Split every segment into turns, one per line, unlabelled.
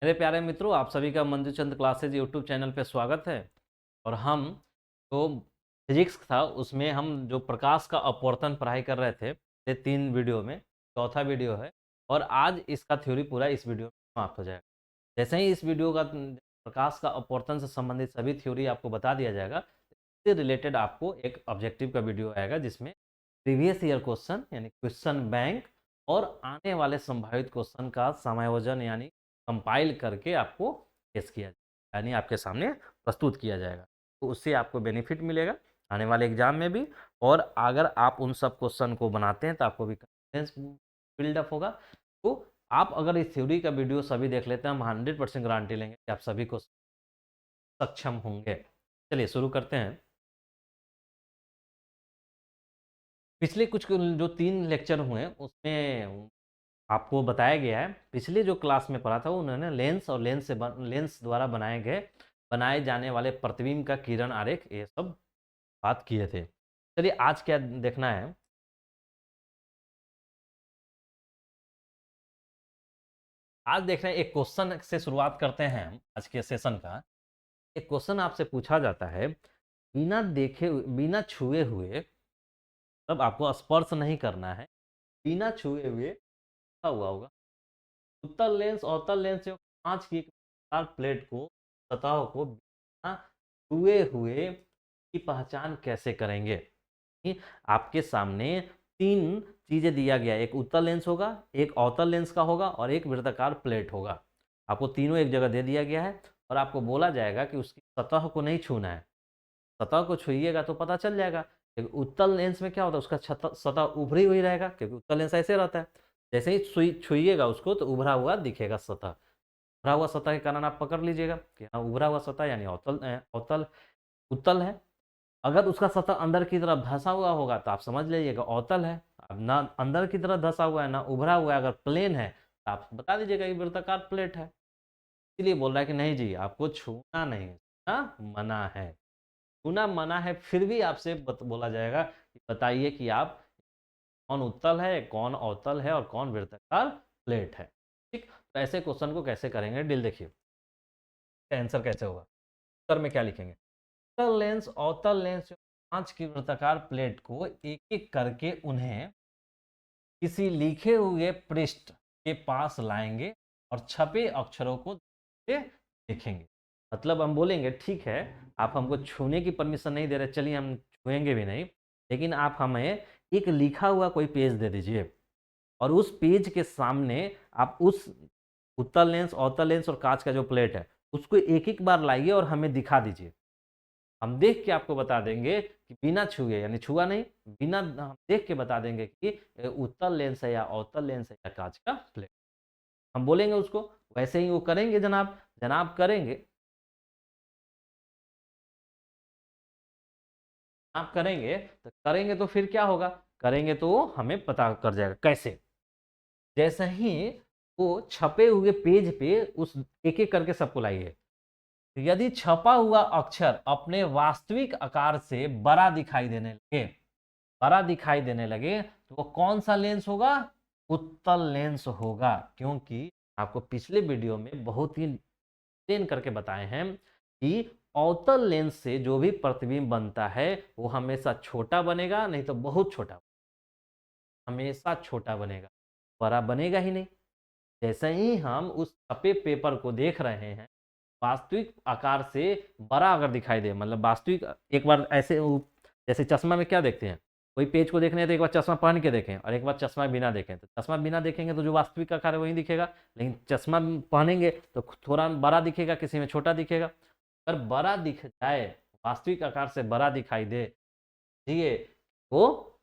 मेरे प्यारे मित्रों, आप सभी का मंजू चंद क्लासेज यूट्यूब चैनल पे स्वागत है। और हम जो फिजिक्स था उसमें हम जो प्रकाश का अपवर्तन पढ़ाई कर रहे थे ये 3 वीडियो में चौथा वीडियो है। और आज इसका थ्योरी पूरा इस वीडियो में समाप्त हो जाएगा। जैसे ही इस वीडियो का प्रकाश का अपवर्तन से संबंधित सभी थ्योरी आपको बता दिया जाएगा, इससे रिलेटेड आपको एक ऑब्जेक्टिव का वीडियो आएगा जिसमें प्रीवियस ईयर क्वेश्चन यानी क्वेश्चन बैंक और आने वाले संभावित क्वेश्चन का समायोजन यानी कंपाइल करके आपको पेश किया जाएगा, यानी आपके सामने प्रस्तुत किया जाएगा। तो उससे आपको बेनिफिट मिलेगा आने वाले एग्जाम में भी। और अगर आप उन सब क्वेश्चन को बनाते हैं तो आपको भी कॉन्फिडेंस बिल्डअप होगा। तो आप अगर इस थ्योरी का वीडियो सभी देख लेते हैं, हम 100% गारंटी लेंगे कि आप सभी को सक्षम होंगे। चलिए शुरू करते हैं। पिछले कुछ जो 3 लेक्चर हुए उसमें आपको बताया गया है, पिछले जो क्लास में पढ़ा था उन्होंने लेंस और लेंस द्वारा बनाए जाने वाले प्रतिबिंब का किरण आरेख ये सब बात किए थे। चलिए आज क्या देखना है। आज देख रहे हैं एक क्वेश्चन से शुरुआत करते हैं हम आज के सेशन का। एक क्वेश्चन आपसे पूछा जाता है, बिना छुए हुए, तब आपको स्पर्श नहीं करना है, बिना छुए हुए क्या हुआ होगा। उत्तल लेंस अवतल लेंस से कांच की एक प्लेट को सतह को बिना छुए हुए की पहचान कैसे करेंगे। आपके सामने 3 चीजें दिया गया है, एक उत्तल लेंस होगा, एक अवतल लेंस का होगा और एक वृत्ताकार प्लेट होगा। आपको तीनों एक जगह दे दिया गया है और आपको बोला जाएगा कि उसकी सतह को नहीं छूना है। सतह को छुइएगा तो पता चल जाएगा। क्योंकि उत्तल लेंस में क्या होता है, उसका सतह उभरी हुई रहेगा, क्योंकि उत्तल लेंस ऐसे रहता है। जैसे ही छुइएगा उसको तो उभरा हुआ दिखेगा सतह। उभरा हुआ सतह के कारण आप पकड़ लीजिएगा कि हाँ उभरा हुआ सतह यानी अवतल उत्तल है। अगर उसका सतह अंदर की तरफ धंसा हुआ होगा तो आप समझ लीजिएगा अवतल है। अब ना अंदर की तरफ धंसा हुआ है ना उभरा हुआ है, अगर प्लेन है तो आप बता दीजिएगा ये वृत्ताकार प्लेट है। इसलिए बोल रहा है कि नहीं जी आपको छूना नहीं, छूना मना है। छूना मना है, फिर भी आपसे बोला जाएगा कि बताइए कि आप कौन उत्तल है, कौन अवतल है और कौन वृत्ताकार प्लेट है। ठीक, तो ऐसे क्वेश्चन को कैसे करेंगे डील देखिए, आंसर कैसे होगा। उत्तर में क्या लिखेंगे, उत्तल लेंस अवतल लेंस कांच की वृत्ताकार प्लेट को एक एक करके उन्हें किसी लिखे हुए पृष्ठ के पास लाएंगे और छपे अक्षरों को देखेंगे। मतलब हम बोलेंगे ठीक है, आप हमको छूने की परमिशन नहीं दे रहे, चलिए हम छुएंगे भी नहीं, लेकिन आप हमें एक लिखा हुआ कोई पेज दे दीजिए और उस पेज के सामने आप उस उत्तल लेंस अवतल लेंस और कांच का जो प्लेट है उसको एक एक बार लाइए और हमें दिखा दीजिए। हम देख के आपको बता देंगे कि बिना छुए, यानी छुआ नहीं, बिना हम देख के बता देंगे कि उत्तल लेंस है या अवतल लेंस है या कांच का प्लेट। हम बोलेंगे उसको, वैसे ही वो करेंगे जनाब। जनाब करेंगे, आप करेंगे तो फिर क्या होगा, करेंगे तो वो हमें पता कर जाएगा कैसे। जैसे ही वो छपे हुए पेज पे उस एक एक करके सबको लाइए। यदि छपा हुआ अक्षर अपने वास्तविक आकार से बड़ा दिखाई देने लगे तो वो कौन सा लेंस होगा, उत्तल लेंस होगा। क्योंकि आपको पिछले वीडियो में बहुत ही एक्सप्लेन करके बताए हैं कि अवतल लेंस से जो भी प्रतिबिंब बनता है वो हमेशा छोटा बनेगा, नहीं तो बहुत छोटा, हमेशा छोटा बनेगा, बड़ा बनेगा ही नहीं। जैसे ही हम उस छपे पेपर को देख रहे हैं, वास्तविक आकार से बड़ा अगर दिखाई दे, मतलब वास्तविक, एक बार ऐसे जैसे चश्मा में क्या देखते हैं, कोई पेज को देखने हैं तो एक बार चश्मा पहन के देखें और एक बार चश्मा बिना देखें। तो चश्मा बिना देखेंगे तो जो वास्तविक आकार है वही दिखेगा, लेकिन चश्मा पहनेंगे तो थोड़ा बड़ा दिखेगा, किसी में छोटा दिखेगा। अगर बड़ा दिख जाए, वास्तविक आकार से बड़ा दिखाई दे दिए, वो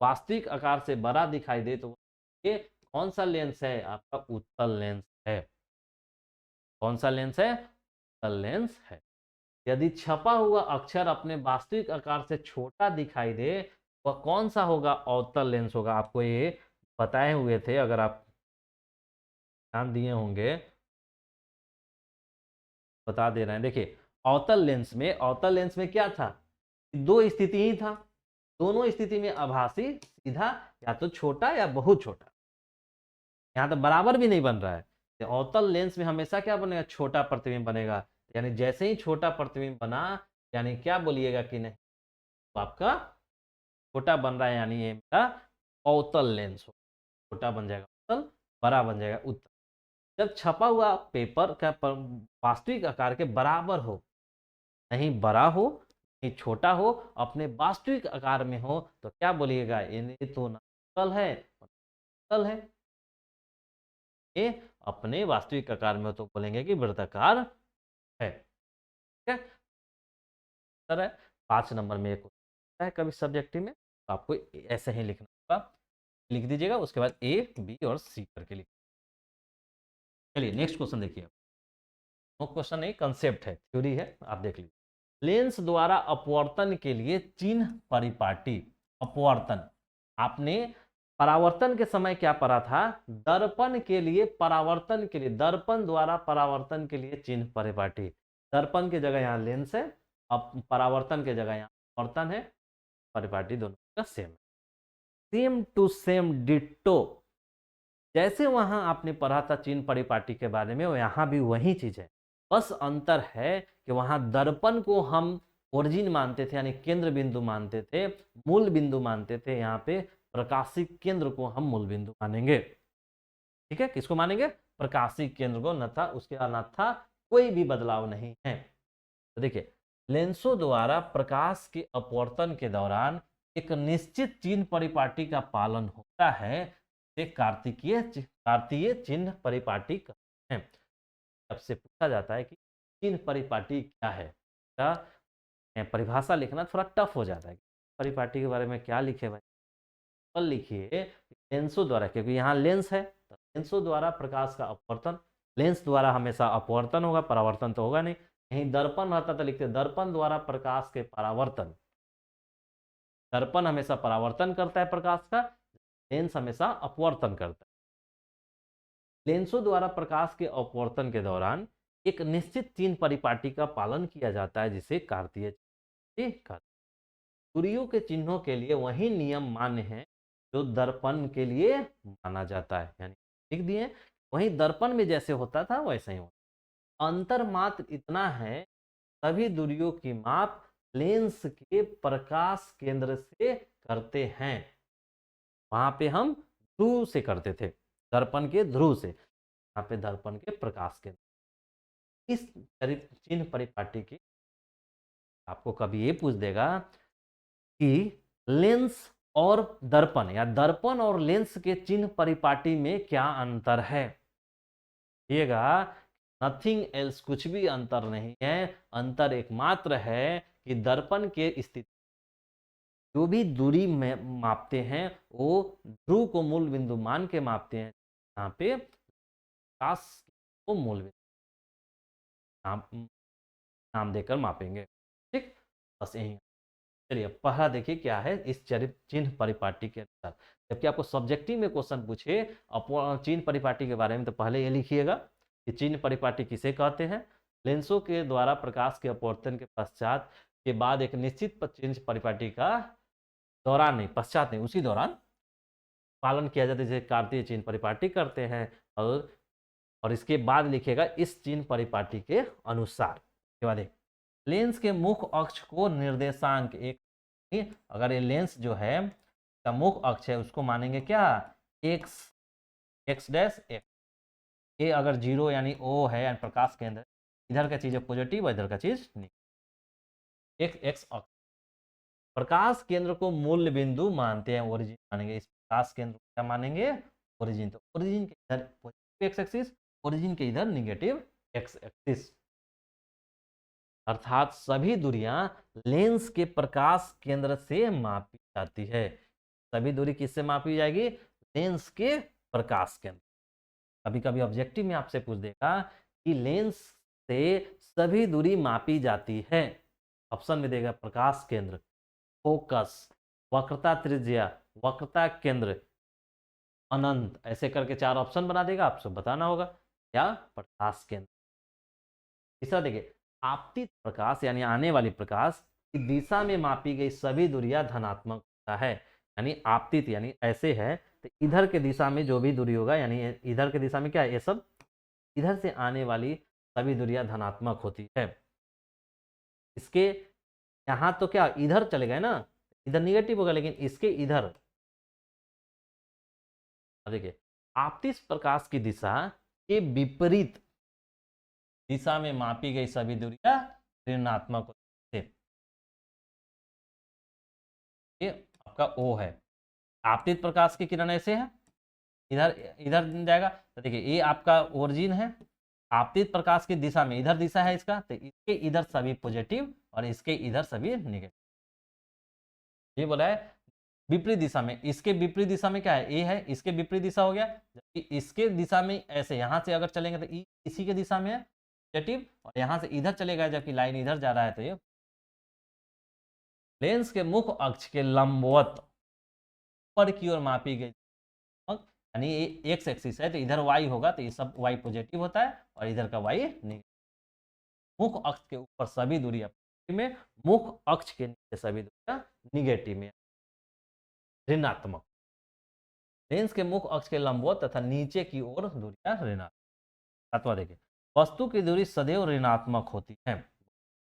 वास्तविक आकार से बड़ा दिखाई दे तो ये कौन सा लेंस है, आपका उत्तल लेंस है। कौन सा लेंस है, उत्तल लेंस है। यदि छपा हुआ अक्षर अपने वास्तविक आकार से छोटा दिखाई दे, वह कौन सा होगा, अवतल लेंस होगा। आपको ये बताए हुए थे, अगर आप ध्यान दिए होंगे, बता दे रहे हैं। देखिए अवतल लेंस में क्या था, दो स्थिति ही था। दोनों स्थिति में आभासी सीधा या तो छोटा या बहुत छोटा। यहाँ तो बराबर भी नहीं बन रहा है। तो अवतल लेंस में हमेशा क्या बनेगा, छोटा प्रतिबिंब बनेगा। यानी जैसे ही छोटा प्रतिबिंब बना, यानी क्या बोलिएगा कि नहीं, तो आपका छोटा बन रहा है, यानी ये मेरा अवतल लेंस हो, छोटा बन जाएगा अवतल, बड़ा बन जाएगा उत्तल। जब छपा हुआ पेपर का वास्तविक आकार के बराबर हो, नहीं बड़ा हो नहीं छोटा हो, अपने वास्तविक आकार में हो, तो क्या बोलिएगा, ये तो ना उत्तल है उत्तल है। ये अपने वास्तविक आकार में हो तो बोलेंगे कि वृत्ताकार है। ठीक है सर। 5 नंबर में एक है कभी सब्जेक्टिव में, तो आपको ऐसे ही लिखना होगा, लिख दीजिएगा, उसके बाद ए बी और सी करके लिख। चलिए नेक्स्ट क्वेश्चन देखिए। वो क्वेश्चन नहीं, कंसेप्ट है, थ्योरी है, आप देख लीजिए। लेंस द्वारा अपवर्तन के लिए चिन्ह परिपाटी। अपवर्तन, आपने परावर्तन के समय क्या पढ़ा था, दर्पण के लिए परावर्तन के लिए, दर्पण द्वारा परावर्तन के लिए चिन्ह परिपाटी। दर्पण की जगह यहाँ लेंस है, अब परावर्तन की जगह यहाँ अपवर्तन है, परिपाटी दोनों का सेम टू सेम डिट्टो। जैसे वहां आपने पढ़ा था चिन्ह परिपाटी के बारे में, यहाँ भी वही चीज है, बस अंतर है कि वहां दर्पण को हम ओरिजिन मानते थे, यानी केंद्र बिंदु मानते थे, मूल बिंदु मानते थे। यहाँ पे प्रकाशिक केंद्र को हम मूल बिंदु मानेंगे। ठीक है, किसको मानेंगे, प्रकाशिक केंद्र को, अन्यथा उसके अन्यथा कोई भी बदलाव नहीं है। तो देखिए, लेंसों द्वारा प्रकाश के अपवर्तन के दौरान एक निश्चित चिन्ह परिपाटी का पालन होता है, कार्तीय चिन्ह परिपाटी कहते हैं। सबसे पूछा जाता है कि चिन्ह परिपाटी क्या है, परिभाषा लिखना थोड़ा टफ हो जाता है। परिपाटी के बारे में क्या लिखे भाई, पर लिखिए लेंसों द्वारा, क्योंकि यहाँ लेंस है तो लेंसों द्वारा प्रकाश का अपवर्तन। लेंस द्वारा हमेशा अपवर्तन होगा, परावर्तन तो होगा नहीं। कहीं दर्पण रहता तो लिखते दर्पण द्वारा प्रकाश के परावर्तन। दर्पण हमेशा परावर्तन करता है प्रकाश का, लेंस हमेशा अपवर्तन करता है। लेंसों द्वारा प्रकाश के अपवर्तन के दौरान एक निश्चित चिन्ह परिपाटी का पालन किया जाता है, जिसे कार्तीय चिन्ह। दूरियों के चिन्हों के लिए वही नियम मान्य है जो दर्पण के लिए माना जाता है, यानी लिख दिए वही दर्पण में जैसे होता था वैसे ही होता। अंतर मात्र इतना है, सभी दूरियों की माप लेंस के प्रकाश केंद्र से करते हैं। वहां पे हम ध्रुव से करते थे, दर्पण के ध्रुव से, यहाँ पे दर्पण के प्रकाश केंद्र। इस चिन्ह परिपाटी की आपको कभी ये पूछ देगा कि लेंस और दर्पण, या दर्पण और लेंस के चिन्ह परिपाटी में क्या अंतर है, देखिएगा नथिंग एल्स, कुछ भी अंतर नहीं है। अंतर एकमात्र है कि दर्पण के स्थिति जो भी दूरी में मापते हैं वो ध्रुव को मूल बिंदु मान के मापते हैं, यहाँ पे प्रकाश को मूल बिंदु नाम देकर मापेंगे। ठीक, बस यही। चलिए पहला देखिए क्या है इस चिन्ह परिपाटी के अनुसार। जबकि आपको सब्जेक्टिव में क्वेश्चन पूछे चिन्ह परिपाटी के बारे में, तो पहले ये लिखिएगा कि चिन्ह परिपाटी किसे कहते हैं। लेंसों के द्वारा प्रकाश के अपवर्तन के पश्चात के बाद एक निश्चित चिन्ह परिपाटी का दौरान नहीं, पश्चात नहीं, उसी दौरान पालन किया जाता है, जैसे कार्तीय चिन्ह परिपाटी करते हैं। और इसके बाद लिखिएगा इस चिन्ह परिपाटी के अनुसार। के बाद लेंस के मुख्य अक्ष को निर्देशांक एक, अगर ये लेंस जो है का मुख्य अक्ष है उसको मानेंगे क्या, एक्स, एक्स डैश एक्स। ये अगर जीरो यानी ओ है, यानी प्रकाश केंद्र, इधर का चीज है पॉजिटिव, इधर का चीज नेगेटिव। एक्स एक्स अक्ष प्रकाश केंद्र को मूल बिंदु मानते हैं, ओरिजिन मानेंगे। इस प्रकाश केंद्र को क्या मानेंगे, ओरिजिन। तो ओरिजिन के इधर पॉजिटिव एक्स एक्सिस, ओरिजिन के इधर नेगेटिव एक्स एक्सिस। अर्थात सभी दूरियां लेंस के प्रकाश केंद्र से मापी जाती है। सभी दूरी किससे मापी जाएगी, लेंस के प्रकाश केंद्र। कभी कभी ऑब्जेक्टिव में आपसे पूछ देगा कि लेंस से सभी दूरी मापी जाती है, ऑप्शन में देगा प्रकाश केंद्र, फोकस, वक्रता त्रिज्या, वक्रता केंद्र, अनंत, ऐसे करके 4 ऑप्शन बना देगा, आपको बताना होगा क्या, प्रकाश केंद्र। तीसरा देखिए, आपतित प्रकाश यानी आने वाली प्रकाश की दिशा में मापी गई सभी दूरियां धनात्मक होता है। यानी आपतित यानी ऐसे है, तो इधर के दिशा में जो भी दूरी होगा, यानी इधर के दिशा में क्या है, ये सब इधर से आने वाली सभी दूरियां धनात्मक होती है। इसके यहाँ तो क्या इधर चले गए ना, इधर निगेटिव होगा, लेकिन इसके इधर देखिए आपतित प्रकाश की दिशा के विपरीत दिशा में मापी गई सभी दूरियां ऋणात्मक होती है। ये आपका O है। आपतित प्रकाश की किरण ऐसे है, इधर इधर जाएगा, तो देखिए ये आपका ओरिजिन है। आपतित प्रकाश की दिशा में इधर दिशा है इसका, तो इसके इधर सभी पॉजिटिव और इसके इधर सभी नेगेटिव। ये बोला है विपरीत दिशा में, इसके विपरीत दिशा में क्या है, ए है, इसके विपरीत दिशा हो गया, जबकि इसके दिशा में ऐसे यहां से अगर चलेंगे तो इसी के दिशा में है पॉजिटिव, और यहां से इधर चलेगा जबकि लाइन इधर जा रहा है, तो ये लेंस के मुख्य अक्ष के लंबवत ऊपर की ओर मापी गई, यानी ये एक्स एक्सिस है तो इधर वाई होगा, तो ये सब वाई पॉजिटिव होता है और इधर का वाई नेगेटिव। मुख्य अक्ष के ऊपर सभी दूरियां पॉजिटिव में, मुख्य अक्ष के नीचे सभी दूरियां निगेटिव में, ऋणात्मक। लेंस के मुख्य अक्ष के लंबवत तथा नीचे की ओर दूरियां ऋणात्मक। सातवां देखिए, वस्तु की दूरी सदैव ऋणात्मक होती है।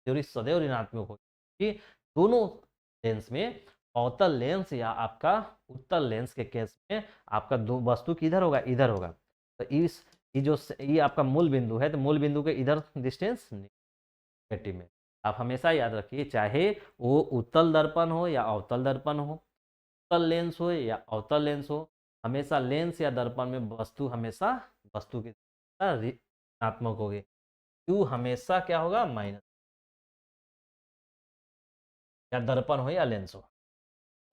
दूरी सदैव ऋणात्मक होती है कि दोनों लेंस में, अवतल लेंस या आपका उत्तल लेंस के केस में आपका दो वस्तु किधर होगा, इधर होगा, तो इस ये आपका मूल बिंदु है, तो मूल बिंदु के इधर डिस्टेंस नेगेटिव में। आप हमेशा याद रखिए, चाहे वो उत्तल दर्पण हो या अवतल दर्पण हो, उत्तल लेंस हो या अवतल लेंस हो, हमेशा लेंस या दर्पण में वस्तु हमेशा वस्तु की ऋणात्मक होगी। क्यू हमेशा क्या होगा, माइनस, या दर्पण हो या लेंस हो।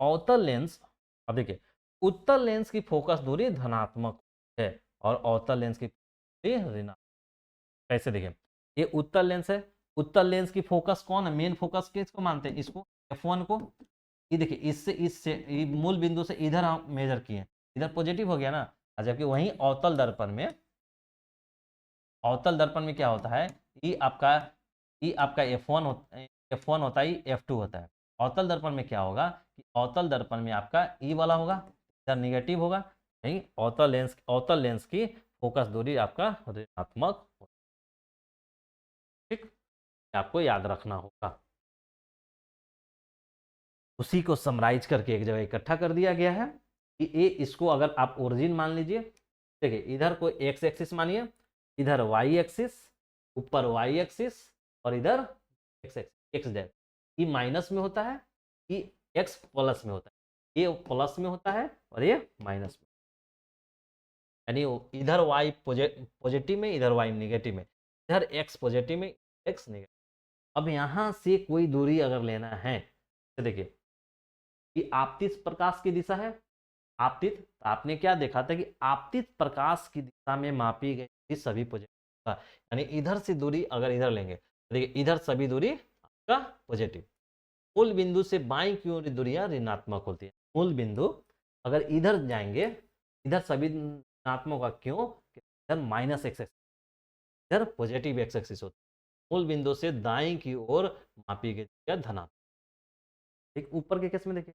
अवतल लेंस, अब देखिए उत्तल लेंस की फोकस दूरी धनात्मक है और अवतल लेंस की दूरी ऋणात्मक। कैसे देखिए, ये उत्तल लेंस है, उत्तल लेंस की फोकस कौन है, मेन फोकस किसको मानते हैं, इसको F1 को। ये देखिए इससे मूल बिंदु से इधर हम मेजर किए, इधर पॉजिटिव हो गया ना, जबकि वहीं अवतल दर्पण में क्या होता है, ये आपका F1 होता है, F2 होता है। अवतल दर्पण में क्या होगा कि अवतल दर्पण में आपका ई वाला होगा, इधर निगेटिव होगा, नहीं, अवतल लेंस की फोकस दूरी आपका ऋणात्मक, ठीक, आपको याद रखना होगा। उसी को समराइज करके एक जगह इकट्ठा कर दिया गया है कि ये इसको अगर आप ओरिजिन मान लीजिए, देखिए इधर को एक्स एक्सिस मानिए, इधर वाई एक्सिस, ऊपर वाई एक्सिस, और इधर एक्स एक्स जेड। ये माइनस में होता है, ये एक्स प्लस में होता है, ये प्लस में होता है और ये माइनस में, यानी इधर वाई पॉजिटिव में, इधर वाई नेगेटिव में, इधर एक्स पॉजिटिव में, एक्स नेगेटिव। अब यहां से कोई दूरी अगर लेना है तो देखिए कि आपतित प्रकाश की दिशा है, आपतित, तो आपने क्या देखा था कि आपतित प्रकाश की दिशा में मापी गई सभी पॉजिटिव, यानी इधर से दूरी अगर इधर लेंगे तो देखिए इधर सभी दूरी आपका पॉजिटिव। मूल बिंदु से बाईं की ओर दूरियां ऋणात्मक होती है। मूल बिंदु अगर इधर जाएंगे, इधर सभी ऋणात्मक का, क्यों, इधर माइनस एक्स एक्सिस, इधर पॉजिटिव एक्स एक्सिस होती है। मूल बिंदु से दाएं की ओर मापी गई दूरियां धनात्मक। ठीक, ऊपर के केस में देखिए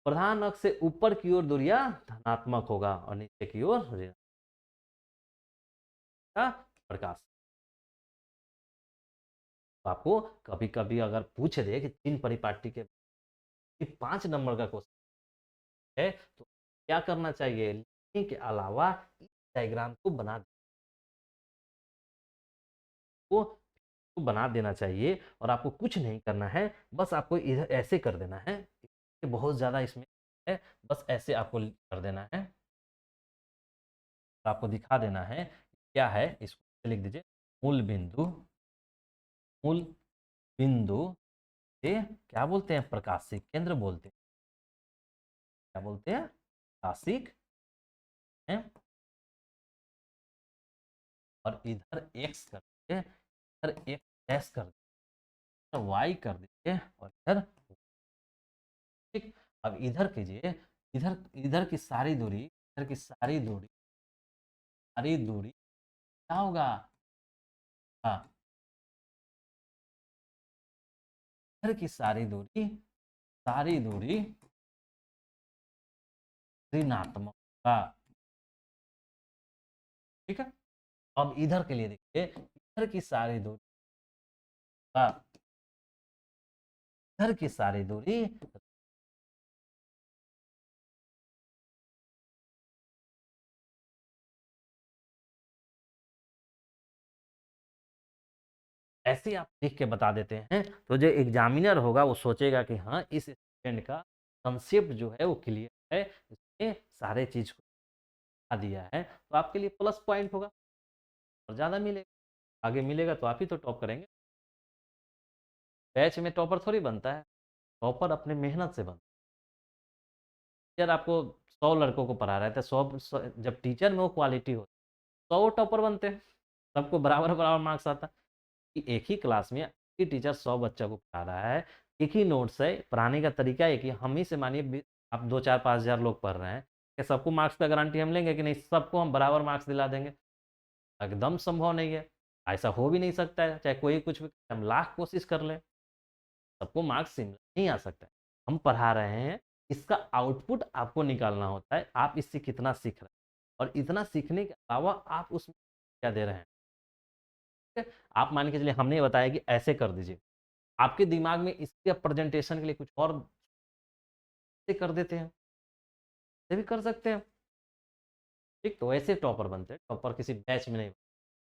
प्रधान अक्ष से ऊपर की ओर दूरियां धनात्मक होगा और नीचे की ओर ऋणात्मक प्रकाश। तो आपको कभी कभी अगर पूछ दे कि 3 परिपाटी के 5 नंबर का क्वेश्चन है तो क्या करना चाहिए, लिखने के अलावा इस डायग्राम को बना देना चाहिए, और आपको कुछ नहीं करना है, बस आपको इधर ऐसे कर देना है, बहुत ज्यादा इसमें है, बस ऐसे आपको कर देना है, आपको दिखा देना है क्या है, इसको लिख दीजिए, मूल बिंदु, मूल बिंदु से क्या बोलते हैं, प्रकाशिक केंद्र बोलते हैं, क्या बोलते हैं, प्रकाशिक है, और इधर एक्स कर दीजिए, इधर एक्स एस कर दीजिए, वाई कर दीजिए, और इधर, ठीक। अब इधर कीजिए, इधर इधर की सारी दूरी, इधर की सारी दूरी क्या होगा, हाँ, इधर की सारी दूरी ऋणात्मक होगा। ठीक है, अब इधर के लिए देखिए, इधर की सारी दूरी इधर की सारी दूरी ऐसे ही आप लिख के बता देते हैं, तो जो एग्जामिनर होगा वो सोचेगा कि हाँ इस स्टूडेंट का कंसेप्ट जो है वो क्लियर है, इसने सारे चीज को बता दिया है, तो आपके लिए प्लस पॉइंट होगा और ज़्यादा मिलेगा। आगे मिलेगा तो आप ही तो टॉप करेंगे। बैच में टॉपर थोड़ी बनता है, टॉपर अपने मेहनत से बनता है। टीचर आपको 100 लड़कों को पढ़ा रहे थे, 100 जब टीचर में वो क्वालिटी हो 100 टॉपर बनते हैं, सबको बराबर बराबर मार्क्स आता है। कि एक ही क्लास में एक ही टीचर 100 बच्चों को पढ़ा रहा है, एक ही नोट्स है, पढ़ाने का तरीका एक ही, हम ही से मानिए आप 2 4 5 हज़ार लोग पढ़ रहे हैं, क्या सबको मार्क्स का गारंटी हम लेंगे कि नहीं सबको हम बराबर मार्क्स दिला देंगे? एकदम संभव नहीं है, ऐसा हो भी नहीं सकता है, चाहे कोई कुछ भी हम लाख कोशिश कर लें, सबको मार्क्स सिमिलर नहीं आ सकता है। हम पढ़ा रहे हैं, इसका आउटपुट आपको निकालना होता है, आप इससे कितना सीख रहे हैं और इतना सीखने के अलावा आप उसमें क्या दे रहे हैं। ठीक है? आप मान के चलिए हमने बताया कि ऐसे कर दीजिए, आपके दिमाग में इसके प्रेजेंटेशन के लिए कुछ और से कर देते हैं, ये भी कर सकते हैं। ठीक, तो ऐसे टॉपर बनते हैं, टॉपर किसी बैच में नहीं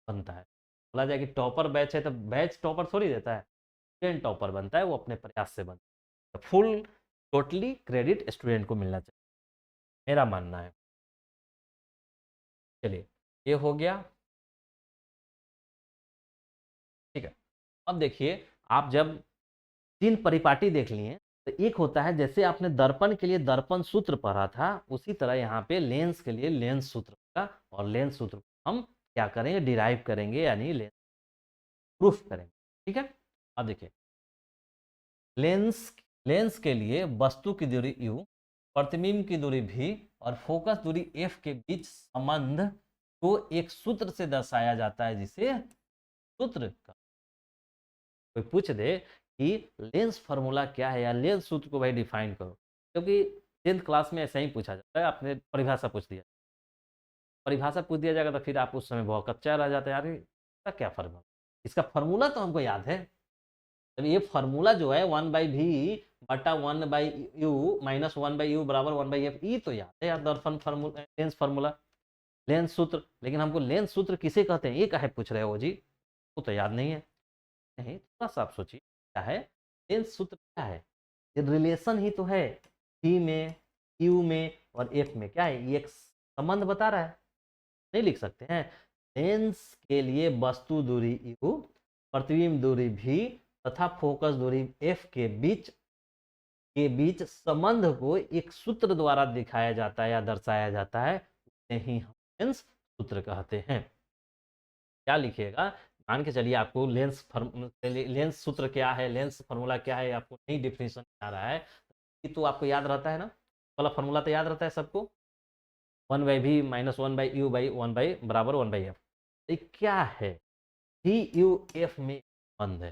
बनता है। बोला जाए कि टॉपर बैच है तो बैच टॉपर थोड़ी देता है, स्टूडेंट टॉपर बनता है, वो अपने प्रयास से बनता है। तो फुल टोटली क्रेडिट स्टूडेंट को मिलना चाहिए, मेरा मानना है। चलिए, ये हो गया। ठीक है, अब देखिए, आप जब 3 परिपाटी देख लिए, तो एक होता है जैसे आपने दर्पण के लिए दर्पण सूत्र पढ़ा था, उसी तरह यहाँ पे लेंस के लिए लेंस सूत्र होगा, और लेंस सूत्र को हम क्या करेंगे, डिराइव करेंगे, यानी लेंस प्रूफ करेंगे। ठीक है, अब देखिए, लेंस लेंस के लिए वस्तु की दूरी u, प्रतिबिंब की दूरी v और फोकस दूरी f के बीच संबंध को एक सूत्र से दर्शाया जाता है, जिसे सूत्र का कोई पूछ दे कि लेंस फार्मूला क्या है या लेंस सूत्र को भाई डिफाइन करो, क्योंकि 10th क्लास में ऐसा ही पूछा जाता है, आपने परिभाषा पूछ दिया, परिभाषा पूछ दिया जाएगा तो फिर आप उस समय बहुत कच्चा रह जाते हैं, यार इसका क्या फार्मूला, इसका फार्मूला तो हमको याद है। तो ये फार्मूला जो है 1/v बटा 1/u माइनस 1/u बराबर 1/f, ये तो याद है यार, दर्पण फार्मूला, लेंस फार्मूला, लेंस सूत्र। लेकिन हमको लेंस सूत्र किसे कहते हैं ये काहे पूछ रहे हो जी, वो तो याद नहीं है। नहीं, थोड़ा सा आप सोचिए क्या है, लेंस सूत्र क्या है, ये रिलेशन ही तो है, टी में, क्यू में और एफ में, क्या है ये, एक संबंध बता रहा है, नहीं लिख सकते हैं। लेंस के लिए वस्तु दूरी u, प्रतिबिंब दूरी v तथा फोकस दूरी f के बीच संबंध को एक सूत्र द्वारा दिखाया जाता है या दर्शाया जाता है, उसे ही हम लेंस सूत्र कहते हैं। क्या लिखिएगा, मान के चलिए आपको लेंस सूत्र क्या है, लेंस फार्मूला क्या है, आपको नई डिफिनेशन आ रहा है, तो आपको याद रहता है ना, वाला फार्मूला तो याद रहता है सबको, 1/v माइनस 1/u बाई 1 बराबर 1/f। ये क्या है, वी यू एफ में बंद है,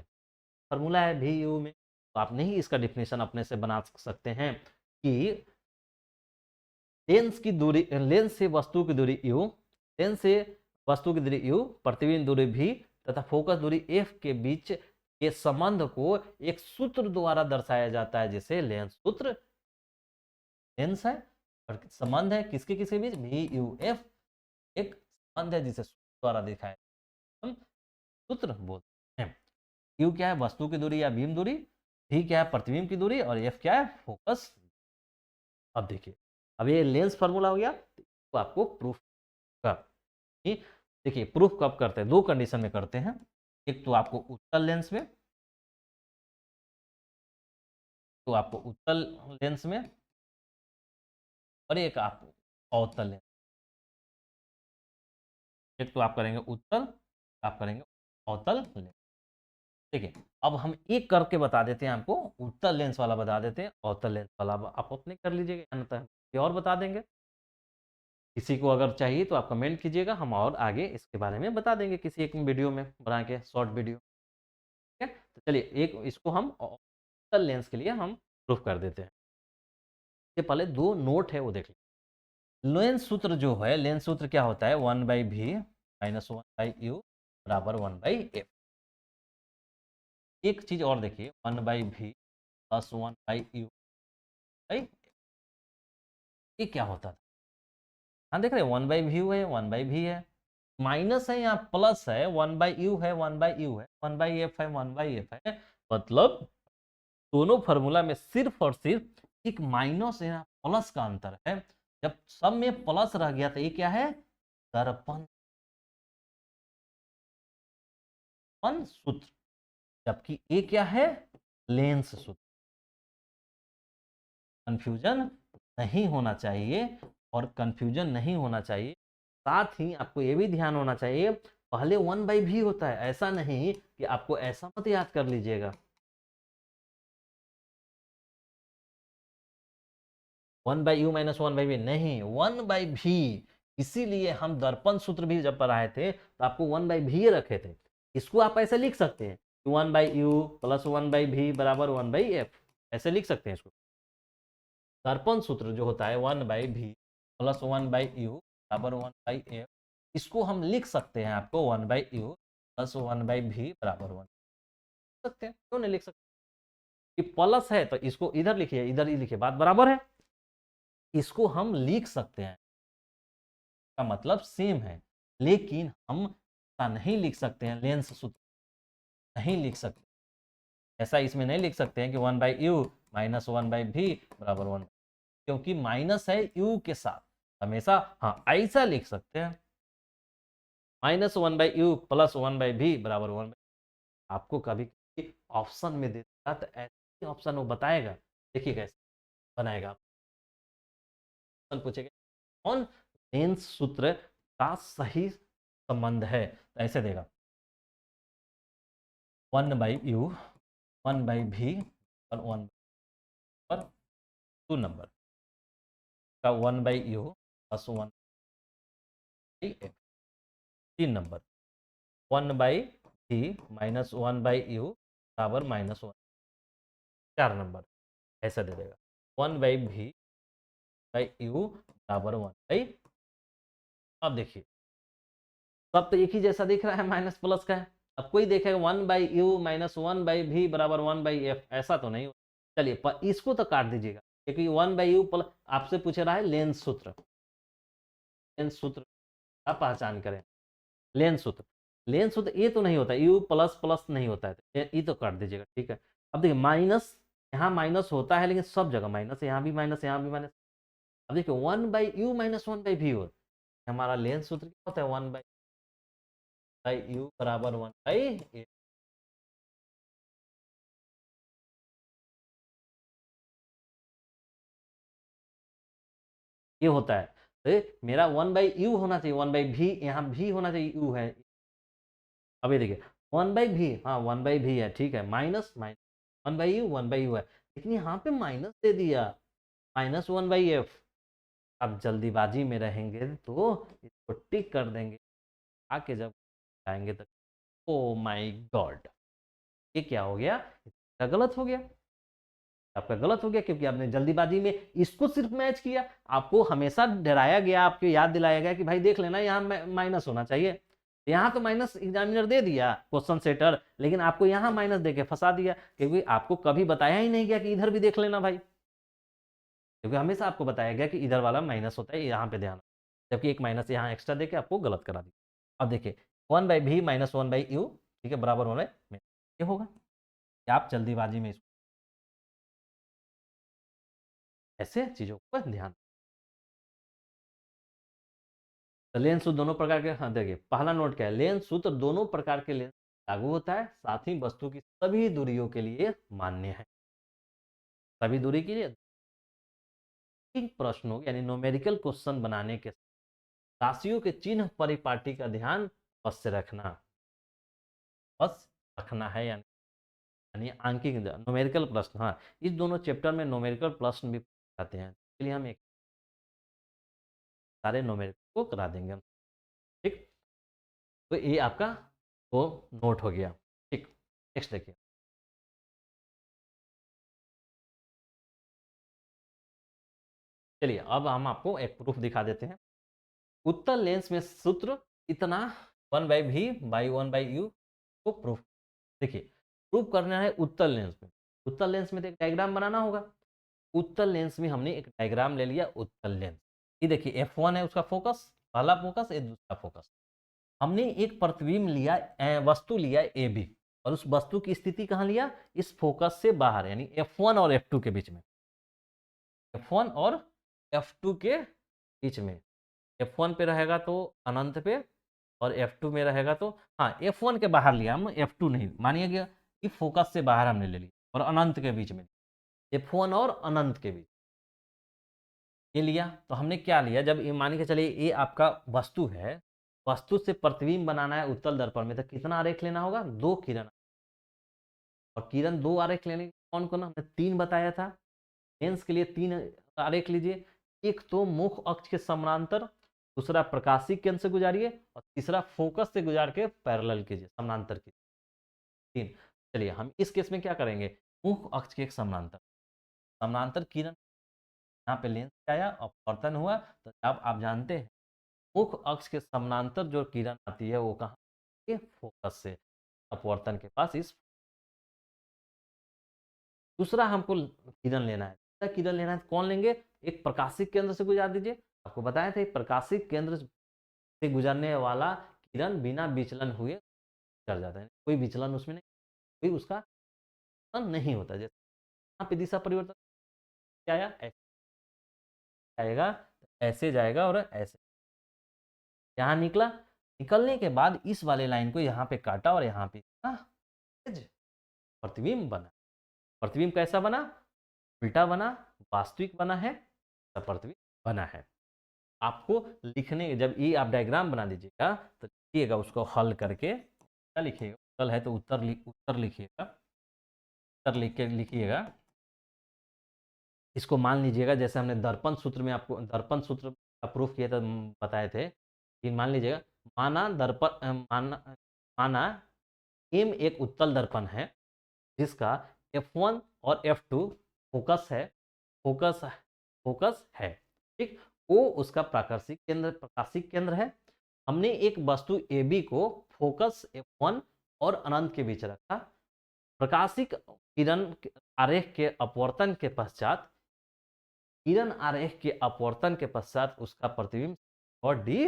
फार्मूला है वी यू में, तो आप नहीं इसका डिफिनेशन अपने से बना सकते हैं कि लेंस की दूरी, लेंस से वस्तु की दूरी u, लेंस से वस्तु की दूरी u, प्रतिबिंब दूरी v तथा फोकस दूरी f के बीच के संबंध को एक सूत्र द्वारा दर्शाया जाता है, जिसे लेंस सूत्र, लेंस है और संबंध है किसके किसके बीच, वी यू एफ, एक संबंध है जिसे सूत्र द्वारा दिखाया, हम सूत्र बोलते हैं। क्यू क्या है, वस्तु की दूरी या बीम दूरी, भी क्या है, प्रतिबिंब की दूरी, और एफ क्या है, फोकस। अब देखिए, अब ये लेंस फार्मूला हो गया, तो आपको प्रूफ का, देखिए प्रूफ कब करते हैं, 2 कंडीशन में करते हैं, एक तो आपको उत्तल लेंस में, तो आपको उत्तल लेंस में, और एक आपको अवतल लेंस, एक तो आप करेंगे उत्तल, आप करेंगे अवतल लेंस। ठीक है, अब हम एक करके बता देते हैं आपको, उत्तल लेंस वाला बता देते हैं, अवतल लेंस वाला आप अपने कर लीजिएगा, अन्यथा और बता देंगे। किसी को अगर चाहिए तो आप कमेंट कीजिएगा, हम और आगे इसके बारे में बता देंगे किसी एक वीडियो में बना के, शॉर्ट वीडियो। ठीक है, तो चलिए एक इसको हम अवतल लेंस के लिए हम प्रूफ कर देते हैं। इससे पहले 2 नोट है वो देख लीजिए। लेंस सूत्र जो है, लेंस सूत्र क्या होता है, 1/v माइनस 1/u बराबर 1/f। एक चीज और देखिए, 1/v प्लस 1/u, ये क्या होता था? हाँ देख रहे हैं, 1/v है, 1/v है, माइनस है यहाँ प्लस है, 1/u है, 1/u है, 1/f है, 1/f है। मतलब दोनों फॉर्मूला में सिर्फ और सिर्फ एक माइनस या प्लस का अंतर है। जब सब में प्लस रह गया तो ये क्या है, दर्पण सूत्र, जबकि ये क्या है, लेंस सूत्र। कंफ्यूजन नहीं होना चाहिए, और कंफ्यूजन नहीं होना चाहिए, साथ ही आपको ये भी ध्यान होना चाहिए पहले 1/v होता है, ऐसा नहीं कि आपको ऐसा मत याद कर लीजिएगा 1/u माइनस 1/v, नहीं 1/v। इसीलिए हम दर्पण सूत्र भी जब पढ़ाए थे तो आपको 1/v रखे थे। इसको आप ऐसे लिख सकते हैं, 1/u प्लस 1/v बराबर 1/f, ऐसे लिख सकते हैं इसको। दर्पण सूत्र जो होता है 1/v प्लस 1/u बराबर 1/f, इसको हम लिख सकते हैं आपको 1/u प्लस 1/v बराबर 1 सकते हैं, क्यों नहीं लिख सकते? कि प्लस है तो इसको इधर लिखिए, इधर ही लिखिए, बात बराबर है, इसको हम लिख सकते हैं, का मतलब सेम है। लेकिन हम ऐसा नहीं लिख सकते हैं, लेंस सूत्र नहीं लिख सकते, ऐसा इसमें नहीं लिख सकते हैं कि 1/u माइनस 1/v बराबर 1, क्योंकि माइनस है u के साथ हमेशा। हाँ ऐसा लिख सकते हैं, माइनस 1/u प्लस 1/v बराबर 1। आपको कभी ऑप्शन में देता तो ऐसे ऑप्शन वो बताएगा, देखिए कैसे बनाएगा, पूछेगा कौन लेंस सूत्र का सही संबंध है, तो ऐसे देगा 1/u 1/v और 1 पर 2 नंबर का 1/u plus 1/f, 3 number 1/v minus 1/u बराबर -1, 4 नंबर ऐसा दे देगा 1/v/u बराबर 1/। अब देखिए सब तो एक ही जैसा दिख रहा है, माइनस प्लस का है। अब कोई देखेगा 1/u माइनस 1/v बराबर 1/f, ऐसा तो नहीं। चलिए इसको तो काट दीजिएगा, क्योंकि 1/u प्लस आपसे पूछ रहा है लेंस सूत्र, लेंस सूत्र आप पहचान करें, लेंस सूत्र, लेंस सूत्र ये तो नहीं होता, u प्लस प्लस नहीं होता है, ये तो काट दीजिएगा, ठीक है। अब देखिए माइनस, यहाँ माइनस होता है लेकिन सब जगह माइनस, यहाँ भी माइनस, यहाँ भी माइनस। अब देखिए 1/u माइनस 1/v हो, हमारा लेंस सूत्र क्या होता है, 1/u बराबर 1/a। ये होता है, तो मेरा 1/u होना चाहिए, 1/v, यहाँ भी होना चाहिए, u है। अब ये देखिए 1/v, हाँ 1/v है, ठीक है, माइनस माइनस 1/u 1/u है, लेकिन यहाँ पे माइनस दे दिया, माइनस 1/f। अब जल्दीबाजी में रहेंगे तो इसको टिक कर देंगे, आके जब आएंगे तो ओ माय गॉड, ये क्या हो गया, इसका गलत हो गया, आपका गलत हो गया, क्योंकि आपने जल्दीबाजी में इसको सिर्फ मैच किया। आपको हमेशा डराया गया, आपको याद दिलाया गया कि भाई देख लेना यहाँ माइनस होना चाहिए, यहाँ तो माइनस एग्जामिनर दे दिया क्वेश्चन सेटर, लेकिन आपको यहाँ माइनस देके फंसा दिया, क्योंकि आपको कभी बताया ही नहीं गया कि इधर भी देख लेना भाई, क्योंकि हमेशा आपको बताया गया कि इधर वाला माइनस होता है, यहाँ पे ध्यान, जबकि एक माइनस यहाँ एक्स्ट्रा देके आपको गलत करा दिया। अब देखिए 1/v माइनस 1/u, ठीक है, बराबर होने ये होगा, आप जल्दीबाजी में ऐसे चीजों पर ध्यान। तो लेंस सूत्र दोनों प्रकार के, हाँ देखिए पहला नोट क्या है, लेंस सूत्र दोनों प्रकार के लेंस लागू होता है, साथ ही वस्तु की सभी दूरियों के लिए मान्य है, सभी दूरी के लिए। इन प्रश्नों यानी न्यूमेरिकल क्वेश्चन बनाने के राशियों के चिन्ह परिपाटी का ध्यान बस से रखना, बस रखना है, यानी आंकिक न्यूमेरिकल प्रश्न, हाँ इस दोनों चैप्टर में न्यूमेरिकल प्रश्न भी आते हैं, इसलिए हम एक सारे न्यूमेरिकल को करा देंगे हम, ठीक। तो ये आपका वो नोट हो गया, ठीक। नेक्स्ट देखिए, चलिए अब हम आपको एक प्रूफ दिखा देते हैं। उत्तल लेंस में सूत्र इतना 1/v/1/u को प्रूफ। देखिए प्रूफ करना है उत्तल लेंस में। उत्तल लेंस में तो एक डायग्राम बनाना होगा। उत्तल लेंस में हमने एक डायग्राम ले लिया उत्तल लेंस। ये देखिए F1 है उसका फोकस, पहला फोकस, ये दूसरा फोकस। हमने एक प्रतिबिंब लिया, वस्तु लिया ए बी, और उस वस्तु की स्थिति कहाँ लिया, इस फोकस से बाहर, यानी F1 और F2 के बीच में। F1 और F2 के बीच में। F1 पे रहेगा तो अनंत पे, और F2 में रहेगा तो, हाँ F1 के बाहर लिया हम, F2 नहीं मानिए गया कि फोकस से बाहर हमने ले लिया और अनंत के बीच में, F1 और अनंत के बीच ये लिया। तो हमने क्या लिया, जब ये मान के चलिए ये आपका वस्तु है, वस्तु से प्रतिबिंब बनाना है उत्तल दर्पण में, तो कितना आरेख लेना होगा, 2 किरण। और किरण 2 आरेख लेने कौन कौन, हमने 3 बताया था। लेंस के लिए 3 आरेख लीजिए। एक तो मुख्य अक्ष के समानांतर, दूसरा प्रकाशिक केंद्र से गुजारिए, और तीसरा फोकस से गुजार के पैरेलल कीजिए, समानांतर कीजिए। 3। चलिए हम इस केस में क्या करेंगे, मुख्य अक्ष के एक समानांतर, समानांतर किरण यहाँ पे लेंस से आया, अपवर्तन हुआ, तो अब आप जानते हैं मुख्य अक्ष के समानांतर जो किरण आती है वो कहाँ, ये फोकस से अपवर्तन के पास। इस दूसरा हमको किरण लेना है, दूसरा किरण लेना है तो कौन लेंगे, एक प्रकाशिक केंद्र से गुजार दीजिए। आपको बताया था प्रकाशिक केंद्र से गुजरने वाला किरण बिना विचलन हुए गुजर जाता है, कोई विचलन उसमें नहीं, कोई उसका नहीं होता। जैसे यहाँ पे दिशा परिवर्तन क्या आया, ऐसे आएगा, ऐसे जाएगा और ऐसे यहाँ निकला। निकलने के बाद इस वाले लाइन को यहाँ पे काटा और यहाँ पे प्रतिबिंब बना। प्रतिबिंब कैसा बना, उल्टा बना, वास्तविक बना है, प्रतिबिंब बना है। आपको लिखने, जब ये आप डायग्राम बना दीजिएगा तो लिखिएगा उसको हल करके, क्या लिखिएगा, उत्तर है तो उत्तर लिखिएगा, उत्तर लिख के लिखिएगा। इसको मान लीजिएगा, जैसे हमने दर्पण सूत्र में आपको दर्पण सूत्र का प्रूफ किया था, बताए थे कि मान लीजिएगा, माना दर्पण माना एम एक उत्तल दर्पण है जिसका F1 और F2 फोकस है, फोकस है, ठीक। वो उसका प्रकाशिक केंद्र है। हमने एक वस्तु AB को फोकस F1 और अनंत के बीच रखा। प्रकाशिक किरण आरेख के अपवर्तन के पश्चात, किरण आरेख के अपवर्तन के पश्चात उसका प्रतिबिंब और डी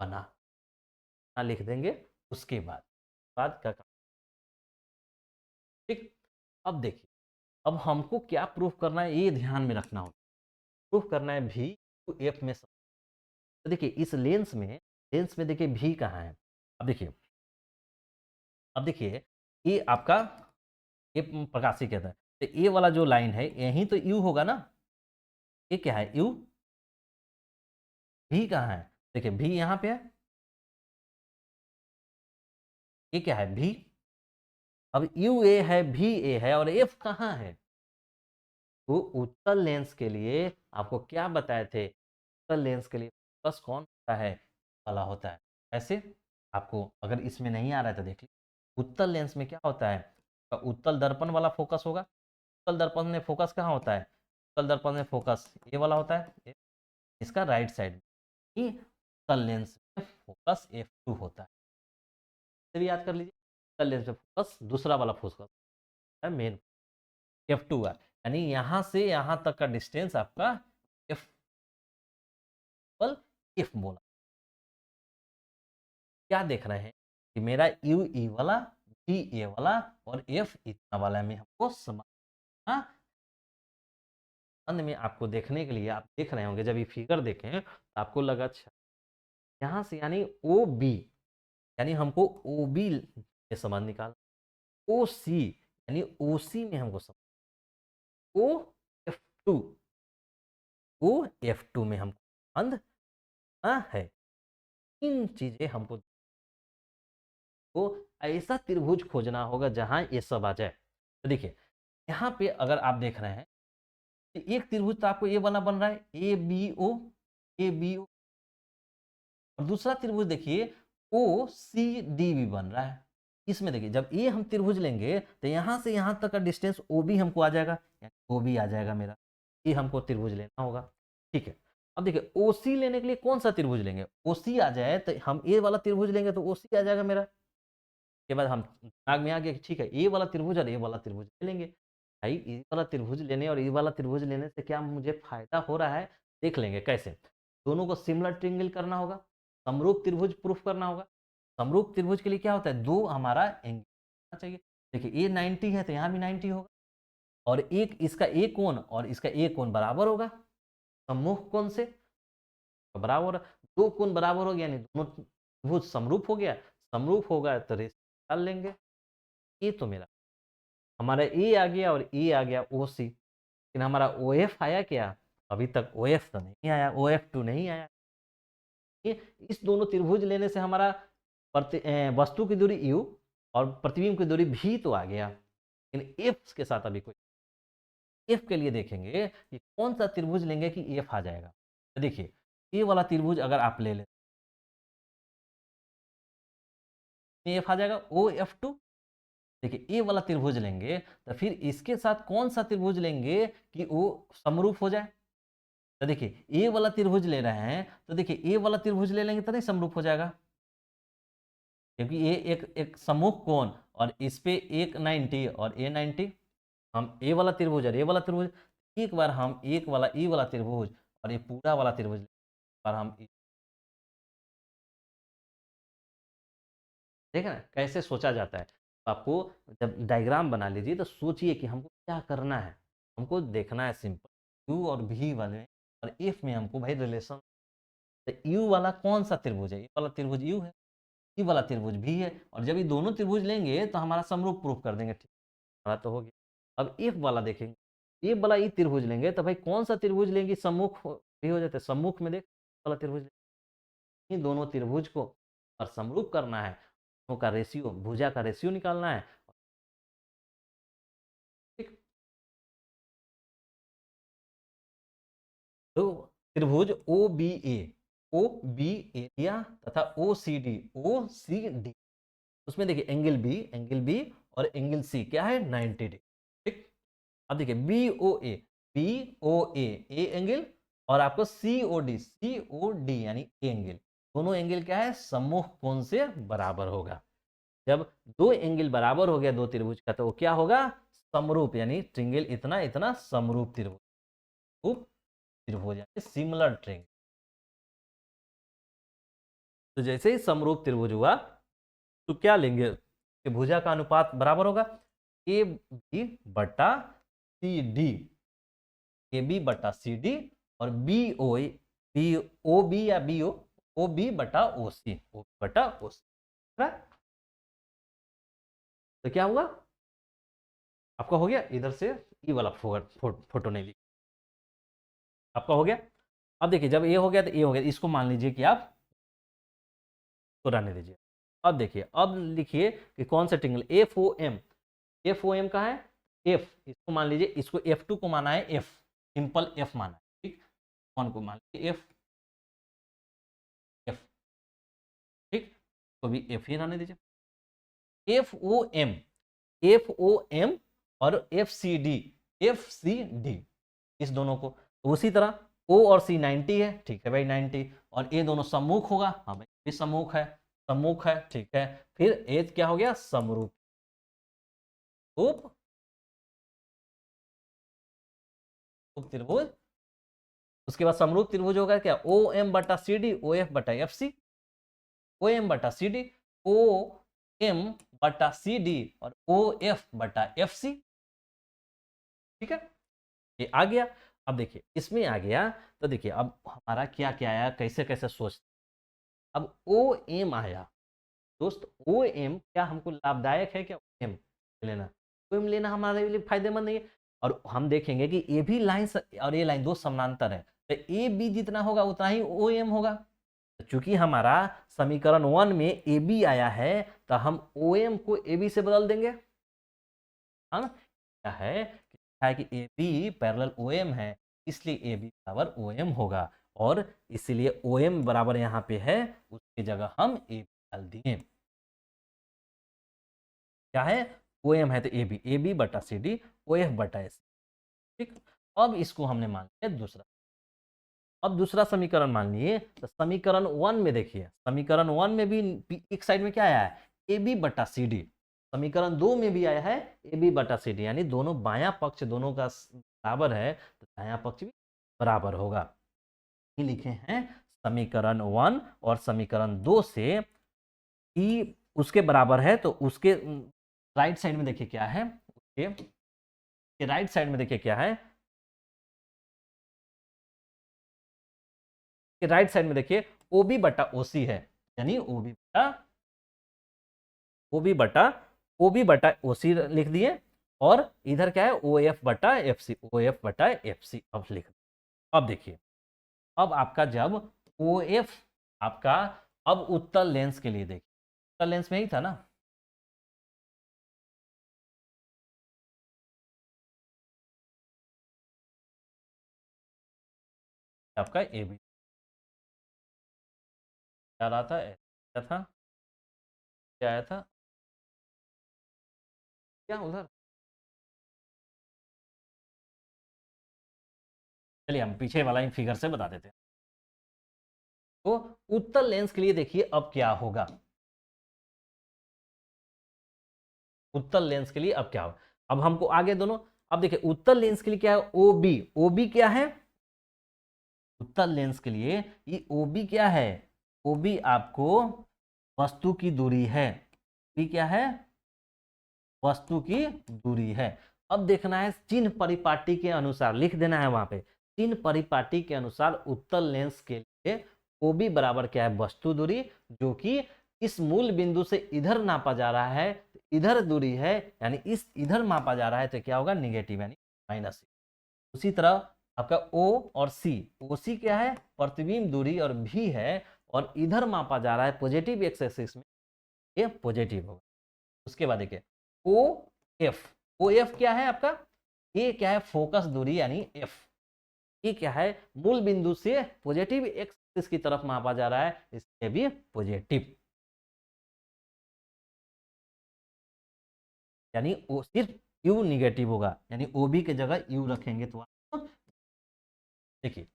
बना, लिख देंगे उसके बाद का काम, ठीक। अब देखिए, अब हमको क्या प्रूफ करना है, ये ध्यान में रखना होगा। प्रूफ करना है भी एफ में। तो देखिए इस लेंस में देखिए भी कहाँ है। अब देखिए ये आपका ये प्रकाशिक है, तो ये वाला जो लाइन है यही तो यू होगा ना, ये क्या है यू, भी कहाँ है, देखिए भी यहाँ पे है, ये क्या है भी। अब यू ए है, भी ए है, और एफ कहाँ है, तो उत्तल लेंस के लिए आपको क्या बताए थे, उत्तल लेंस के लिए फोकस कौन होता है, वाला होता है। ऐसे आपको अगर इसमें नहीं आ रहा है तो देख लीजिए, उत्तल लेंस में क्या होता है, तो उत्तल दर्पण वाला फोकस होगा। उत्तल दर्पण में फोकस कहाँ होता है, उत्तल दर्पण में फोकस ये वाला होता है, इसका राइट साइड। उत्तल लेंस में फोकस F2 होता है, इसे भी याद कर लीजिए। उत्तल लेंस में फोकस दूसरा वाला फोकस है, मेन F2 है, यानी यहाँ से यहाँ तक का डिस्टेंस आपका F बोला। क्या देख रहे हैं कि मेरा यू ई वाला, बी ए वाला और एफ इतना वाला में हमको समझना। अंत में आपको देखने के लिए आप देख रहे होंगे, जब ये फिगर देखें तो आपको लगा अच्छा यहाँ से, यानी ओ बी, यानी हमको ओ बी में समझ निकाल, ओ सी यानी ओ सी में हमको समझ, O F two, O F two में हमको अंध है। इन चीजें हमको तो ऐसा त्रिभुज खोजना होगा जहां ये सब आ जाए। तो देखिए यहाँ पे अगर आप देख रहे हैं, एक त्रिभुज तो आपको ये बना बन रहा है ए बी ओ, और दूसरा त्रिभुज देखिए ओ सी डी भी बन रहा है। इसमें देखिए जब ये हम त्रिभुज लेंगे तो यहाँ से यहाँ तक का डिस्टेंस ओ बी हमको आ जाएगा, ओ बी आ जाएगा मेरा, ये हमको त्रिभुज लेना होगा, ठीक है। अब देखिए ओसी लेने के लिए कौन सा त्रिभुज लेंगे? ओसी आ जाए तो हम ए वाला त्रिभुज लेंगे तो ओसी आ जाएगा मेरा। के बाद हम दिमाग में आ गया कि ठीक है ए वाला त्रिभुज और ए वाला त्रिभुज ले लेंगे। भाई ए वाला त्रिभुज लेने और ए वाला त्रिभुज लेने से क्या मुझे फायदा हो रहा है, देख लेंगे कैसे। दोनों को सिमिलर ट्रायंगल करना होगा, समरूप त्रिभुज प्रूफ करना होगा। समरूप त्रिभुज के लिए क्या होता है, दो हमारा एंगल होना चाहिए। देखिए ए 90 है तो यहाँ भी 90 होगा, और एक इसका ए कोण और इसका ए कोण बराबर होगा सम्मुख कोण से, तो बराबर दो कोण बराबर हो गया, यानी दोनों त्रिभुज समरूप हो गया। समरूप होगा तो रेशियो निकाल लेंगे। ये तो मेरा हमारा ए आ गया और ए आ गया ओ सी, लेकिन हमारा ओ एफ आया क्या? अभी तक ओ एफ तो नहीं आया, ओ एफ टू नहीं आया। ये इस दोनों त्रिभुज लेने से हमारा वस्तु की दूरी यू और प्रतिबिंब की दूरी भी तो आ गया, लेकिन एफ के साथ अभी कोई। एफ के लिए देखेंगे कि कौन सा त्रिभुज लेंगे कि एफ आ जाएगा। तो देखिए ए वाला त्रिभुज अगर आप ले लें एफ आ जाएगा ओ एफ टू। देखिए ए वाला त्रिभुज लेंगे तो फिर इसके साथ कौन सा त्रिभुज लेंगे कि वो समरूप हो जाए। तो देखिए ए वाला त्रिभुज ले रहे हैं तो देखिए ए वाला त्रिभुज ले लेंगे तो नहीं समरूप हो जाएगा, क्योंकि ये एक एक सम्मुख कोण और इस पे एक 90 और ए 90। हम ए वाला त्रिभुज और ए वाला त्रिभुज, एक बार हम एक वाला ई वाला त्रिभुज और ये पूरा वाला त्रिभुज पर हम देखा ना कैसे सोचा जाता है। तो आपको जब डायग्राम बना लीजिए तो सोचिए कि हमको क्या करना है। हमको देखना है सिंपल यू और भी वाले में और एफ में हमको भाई रिलेशन। तो यू वाला कौन सा त्रिभुज है? ये वाला त्रिभुज यू है, ई वाला त्रिभुज भी है, और जब ये दोनों त्रिभुज लेंगे तो हमारा समरूप प्रूफ कर देंगे। ठीक, हमारा तो हो गया। अब एफ वाला देखेंगे, एफ वाला ई त्रिभुज लेंगे तो भाई कौन सा त्रिभुज लेंगे सम्मुख भी हो जाते हैं। सम्मुख में देख वाला त्रिभुज, इन दोनों त्रिभुज को और समरूप करना है, दोनों का रेशियो, भुजा का रेशियो निकालना है। ठीक, तो त्रिभुज ओ बी ए लिया तथा ओ सी डी, उसमें देखिए एंगल बी और एंगल सी क्या है 90 डिग्री। ठीक, अब देखिए बी ओ ए एंगल और आपको सी ओ डी यानी ए एंगल, दोनों एंगल क्या है सम्मुख कोण से बराबर होगा। जब दो एंगल बराबर हो गया दो त्रिभुज का तो वो क्या होगा समरूप, यानी ट्रिंगल इतना इतना समरूप त्रिभुज, त्रिभुज यानी सिमिलर ट्रिंगल। तो जैसे ही समरूप त्रिभुज हुआ तो क्या लेंगे कि भुजा का अनुपात बराबर होगा ए बी बटा सी डी, ए बी बटा सी डी और बी ओ बी या ओ बी बटा ओ सी, ओ बटा ओ सी। तो क्या हुआ आपका हो गया, इधर से ई वाला फोटो नहीं लिखा, आपका हो गया। अब देखिए जब ये हो गया तो ये हो गया, इसको मान लीजिए कि आप तो रहने दीजिए। अब देखिए अब लिखिए कि कौन सा ट्रिंगल एफ ओ एम का है एफ, इसको मान लीजिए, इसको एफ टू को माना है एफ, सिंपल एफ माना है। ठीक, कौन को मान लीजिए एफ एफ, ठीक, तो भी एफ ही रहने दीजिए। एफ ओ एम और एफ सी डी इस दोनों को, तो उसी तरह ओ और सी 90 है, ठीक है भाई 90, और ये दोनों सम्मुख होगा, हाँ भाई ये सम्मुख है, ठीक है। फिर एज क्या हो गया समरूप, उप उप त्रिभुज, उसके बाद समरूप त्रिभुज होगा क्या ओ एम बटा सी डी ओ एफ बटा एफ सी, ओ एम बटा सी डी ओ एम बटा सी डी और ओ एफ बटा एफ सी। ठीक है, ये आ गया। अब देखिए इसमें आ गया तो देखिए अब हमारा क्या क्या आया, कैसे कैसे सोच। अब ओ एम आया दोस्त, ओ एम क्या हमको लाभदायक है क्या? ओ एम लेना, ओ एम लेना हमारे लिए फायदेमंद नहीं है। और हम देखेंगे कि ये भी लाइन और ये लाइन दो समानांतर है, तो ए बी जितना होगा उतना ही ओ एम होगा। तो चूंकि हमारा समीकरण 1 में ए बी आया है तो हम ओ एम को ए बी से बदल देंगे। हाँ, क्या है कि A B parallel O M है, इसलिए ए बी बराबर ओ एम होगा, और इसलिए ओ एम बराबर यहाँ पे है, उसकी जगह हम ए बी डाल दिए। क्या है ओ एम है तो ए बी बटा सी डी ओ एफ बटा एस। ठीक, अब इसको हमने मान लिया दूसरा, अब दूसरा समीकरण मान लिए, तो समीकरण 1 में देखिए, समीकरण 1 में भी एक साइड में क्या आया है, ए बी बटा सी डी। समीकरण 2 में भी आया है ए बी बटा सी डी, यानी दोनों बायां पक्ष दोनों का बराबर है, तो दायां पक्ष भी बराबर होगा। ये लिखे हैं समीकरण 1 और समीकरण 2 से ई उसके बराबर है, तो उसके राइट साइड में देखिए क्या है, उसके राइट साइड में देखिए क्या है, कि राइट साइड में देखिए ओबी बटा ओसी है, यानी ओबी बटा ओसी लिख दिए, और इधर क्या है ओ एफ बटा एफ सी, ओ एफ बटा एफ सी अब लिख। अब देखिए, अब आपका जब ओ एफ आपका, अब उत्तल लेंस के लिए देखिए, उत्तल लेंस में ही था ना, आपका ए बी क्या रहा था, क्या था, क्या आया था, क्या उधर, चलिए हम पीछे वाला ही फिगर से बता देते हैं। तो उत्तल लेंस के लिए देखिए अब क्या होगा, उत्तल लेंस के लिए अब क्या होगा, अब हमको आगे दोनों, अब देखिए उत्तल लेंस के लिए क्या है, ओ बी, ओ बी क्या है, उत्तल लेंस के लिए ये ओ बी क्या है, ओ बी आपको वस्तु की दूरी है, बी क्या है, वस्तु की दूरी है। अब देखना है चिन्ह परिपाटी के अनुसार, लिख देना है वहां पे, चिन्ह परिपाटी के अनुसार उत्तल लेंस के लिए ओ बी बराबर क्या है, वस्तु दूरी, जो कि इस मूल बिंदु से इधर नापा जा रहा है, इधर दूरी है, यानी इस इधर मापा जा रहा है, तो क्या होगा, निगेटिव यानी माइनस। उसी तरह आपका O और C, OC क्या है, प्रतिबिंब दूरी और भी है, और इधर मापा जा रहा है पॉजिटिव एक्स एक्सिस में, ये पॉजिटिव होगा। उसके बाद देखिए OF, OF क्या है आपका, ये क्या है, फोकस दूरी यानी F, ये क्या है, मूल बिंदु से पॉजिटिव एक्स एक्सिस की तरफ मापा जा रहा है, इसलिए भी पॉजिटिव, यानी ओ सिर्फ U निगेटिव होगा, यानी OB की जगह U रखेंगे तो आप देखिए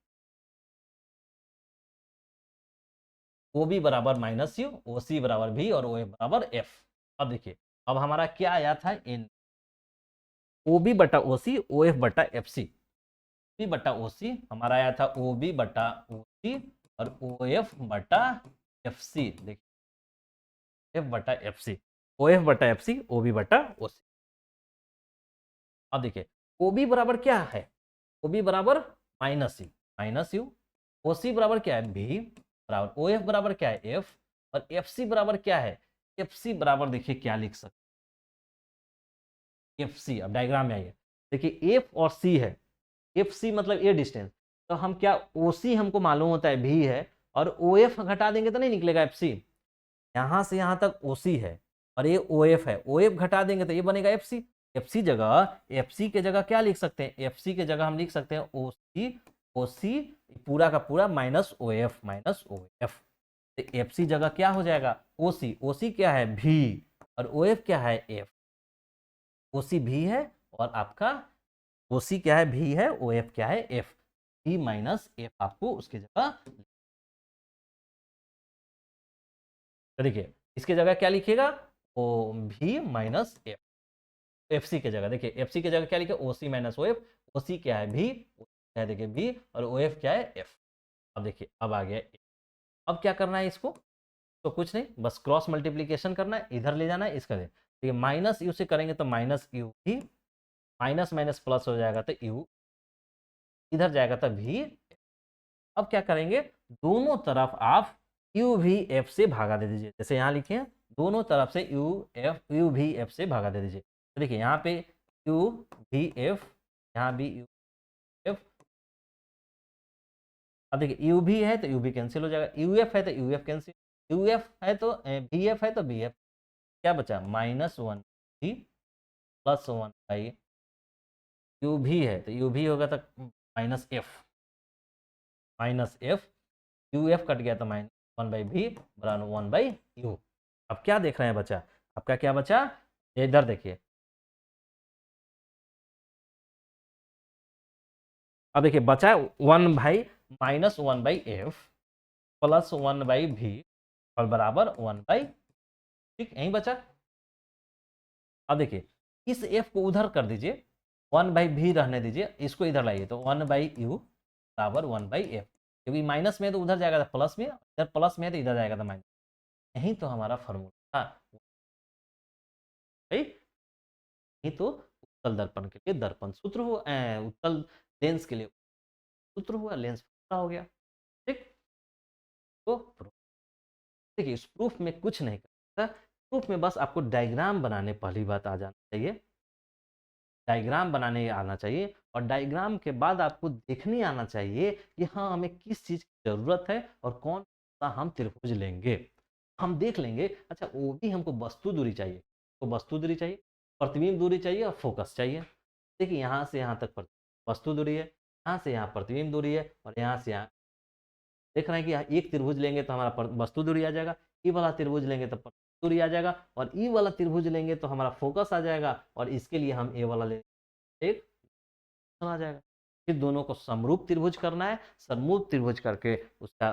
ओ बी बराबर माइनस यू, ओ सी बराबर भी, और ओ एफ बराबर एफ। अब देखिए, अब हमारा क्या आया था, इन ओ बी बटा ओ सी, ओ एफ बटा एफ सी, बी बटा ओ सी हमारा आया था ओ बी बटा ओ सी, और ओ एफ बटा एफ सी, देखिए एफ बटा एफ सी, ओ एफ बटा एफ सी, ओ बी बटा ओ सी। अब देखिए ओ बी बराबर क्या है, ओ बी बराबर माइनस यू, ओ सी बराबर क्या है, भी बराबर, ओ एफ बराबर क्या है, एफ, और एफ सी बराबर क्या है, एफ सी बराबर देखिए क्या लिख सकते, एफ सी, अब डायग्राम में आइए, देखिए एफ और सी है, एफ सी मतलब ए डिस्टेंस, तो हम क्या, ओ सी हमको मालूम होता है भी है, और ओ एफ घटा देंगे तो नहीं निकलेगा एफ सी, यहां से यहां तक ओ सी है, और ये ओ एफ है, ओ एफ घटा देंगे तो ये बनेगा एफ सी, एफ सी जगह, एफ सी के जगह क्या लिख सकते हैं, एफ सी के जगह हम लिख सकते हैं ओ सी पूरा का पूरा माइनस ओ एफ, तो एफ सी जगह क्या हो जाएगा, ओ सी क्या है, भी, और ओ एफ क्या है, एफ, ओ सी भी है, और आपका ओ सी क्या है, भी है, ओ एफ क्या है, एफ, भी माइनस एफ आपको उसकी जगह, तो देखिए इसके जगह क्या लिखिएगा, ओ भी माइनस एफ, एफ सी के जगह देखिए, एफ सी के जगह क्या लिखे, ओ सी माइनस ओ एफ, ओ सी क्या है, भी क्या है, देखिए भी, और ओ एफ क्या है, एफ। अब देखिए अब आ गया F। अब क्या करना है इसको, तो कुछ नहीं, बस क्रॉस मल्टीप्लीकेशन करना है, इधर ले जाना है, इसका ठीक है, माइनस यू से करेंगे तो माइनस यू भी, माइनस माइनस प्लस हो जाएगा तो यू, इधर जाएगा तो भी। अब क्या करेंगे, दोनों तरफ आप यू भी एफ से भागा दे दीजिए, जैसे यहाँ लिखे हैं, दोनों तरफ से यू भी एफ से भागा दे दीजिए, तो देखिए यहाँ पे यू भी एफ, यहाँ भी यू एफ, अब देखिए यू भी है तो यू भी कैंसिल हो जाएगा, यू एफ है तो U F cancel, U F है तो बी एफ है तो बी एफ, क्या बचा, माइनस वन भी प्लस वन बाई, यू भी है तो यू भी होगा तो minus F, U F cut गया तो माइनस वन बाई भी बराबर वन बाई यू। अब क्या देख रहे हैं बच्चा, आपका क्या बचा, इधर देखिए, अब देखिए बचा one by minus 1/f plus 1/v और बराबर 1/, ठीक यही बचा। अब देखिए इस f को उधर कर दीजिए, 1/v रहने दीजिए, इसको इधर लाइए तो 1/u बराबर 1/f, क्योंकि माइनस में तो उधर जाएगा था प्लस में, इधर प्लस में तो इधर जाएगा था माइनस। यही तो हमारा फॉर्मूला था भाई। यही तो उत्तल दर्पण के लिए दर्पण सूत्र हुआ, उत्तल लेंस के लिए सूत्र हुआ, लेंस हो गया। ठीक, तो देखिए इस प्रूफ में कुछ नहीं करता, प्रूफ में बस आपको डायग्राम बनाने पहली बात आ जाना चाहिए, डायग्राम बनाने आना चाहिए, और डायग्राम के बाद आपको देखने आना चाहिए कि हाँ हमें किस चीज़ की ज़रूरत है और कौन सा हम त्रिभुज लेंगे। हम देख लेंगे, अच्छा वो भी हमको वस्तु दूरी चाहिए, तो वस्तु दूरी चाहिए, प्रतिबिंब दूरी चाहिए और फोकस चाहिए। देखिए यहाँ से यहाँ तक वस्तु दूरी है, यहाँ से यहाँ प्रतिबिंब दूरी है, और यहाँ से यहाँ देख रहे हैं कि यहाँ एक त्रिभुज लेंगे तो हमारा वस्तु दूरी आ जाएगा, ई वाला त्रिभुज लेंगे तो दूरी आ जाएगा, और ई वाला त्रिभुज लेंगे तो हमारा फोकस आ जाएगा, और इसके लिए हम ए वाला ले एक आ जाएगा। फिर दोनों को समरूप त्रिभुज करना है, समरूप त्रिभुज करके उसका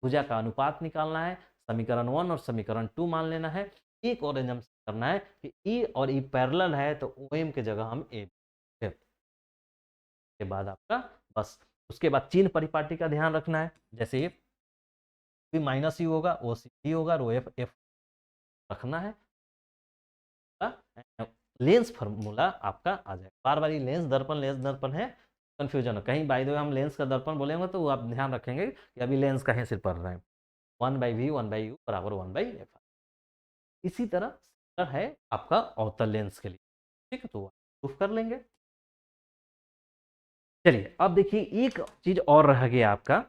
भुजा का अनुपात निकालना है, समीकरण 1 और समीकरण 2 मान लेना है। एक और एग्जाम करना है कि ई और ई पैरेलल है तो ओ एम के जगह हम ए, के बाद आपका बस उसके बाद चिन्ह परिपाटी का ध्यान रखना है, जैसे ये माइनस यू होगा, ओ सी डी होगा, रो एफ एफ रखना है। लेंस फार्मूला आपका आ जाएगा, बार बार लेंस दर्पण है, कंफ्यूजन हो कहीं, बाय द वे हम लेंस का दर्पण बोलेंगे तो आप ध्यान रखेंगे कि अभी लेंस का ही सिर्फ पढ़ रहे हैं। 1/v 1/u बराबर 1/f। इसी तरह है आपका अवतल लेंस के लिए, ठीक है, तो प्रूफ कर लेंगे। चलिए अब देखिए एक चीज और रह गया आपका,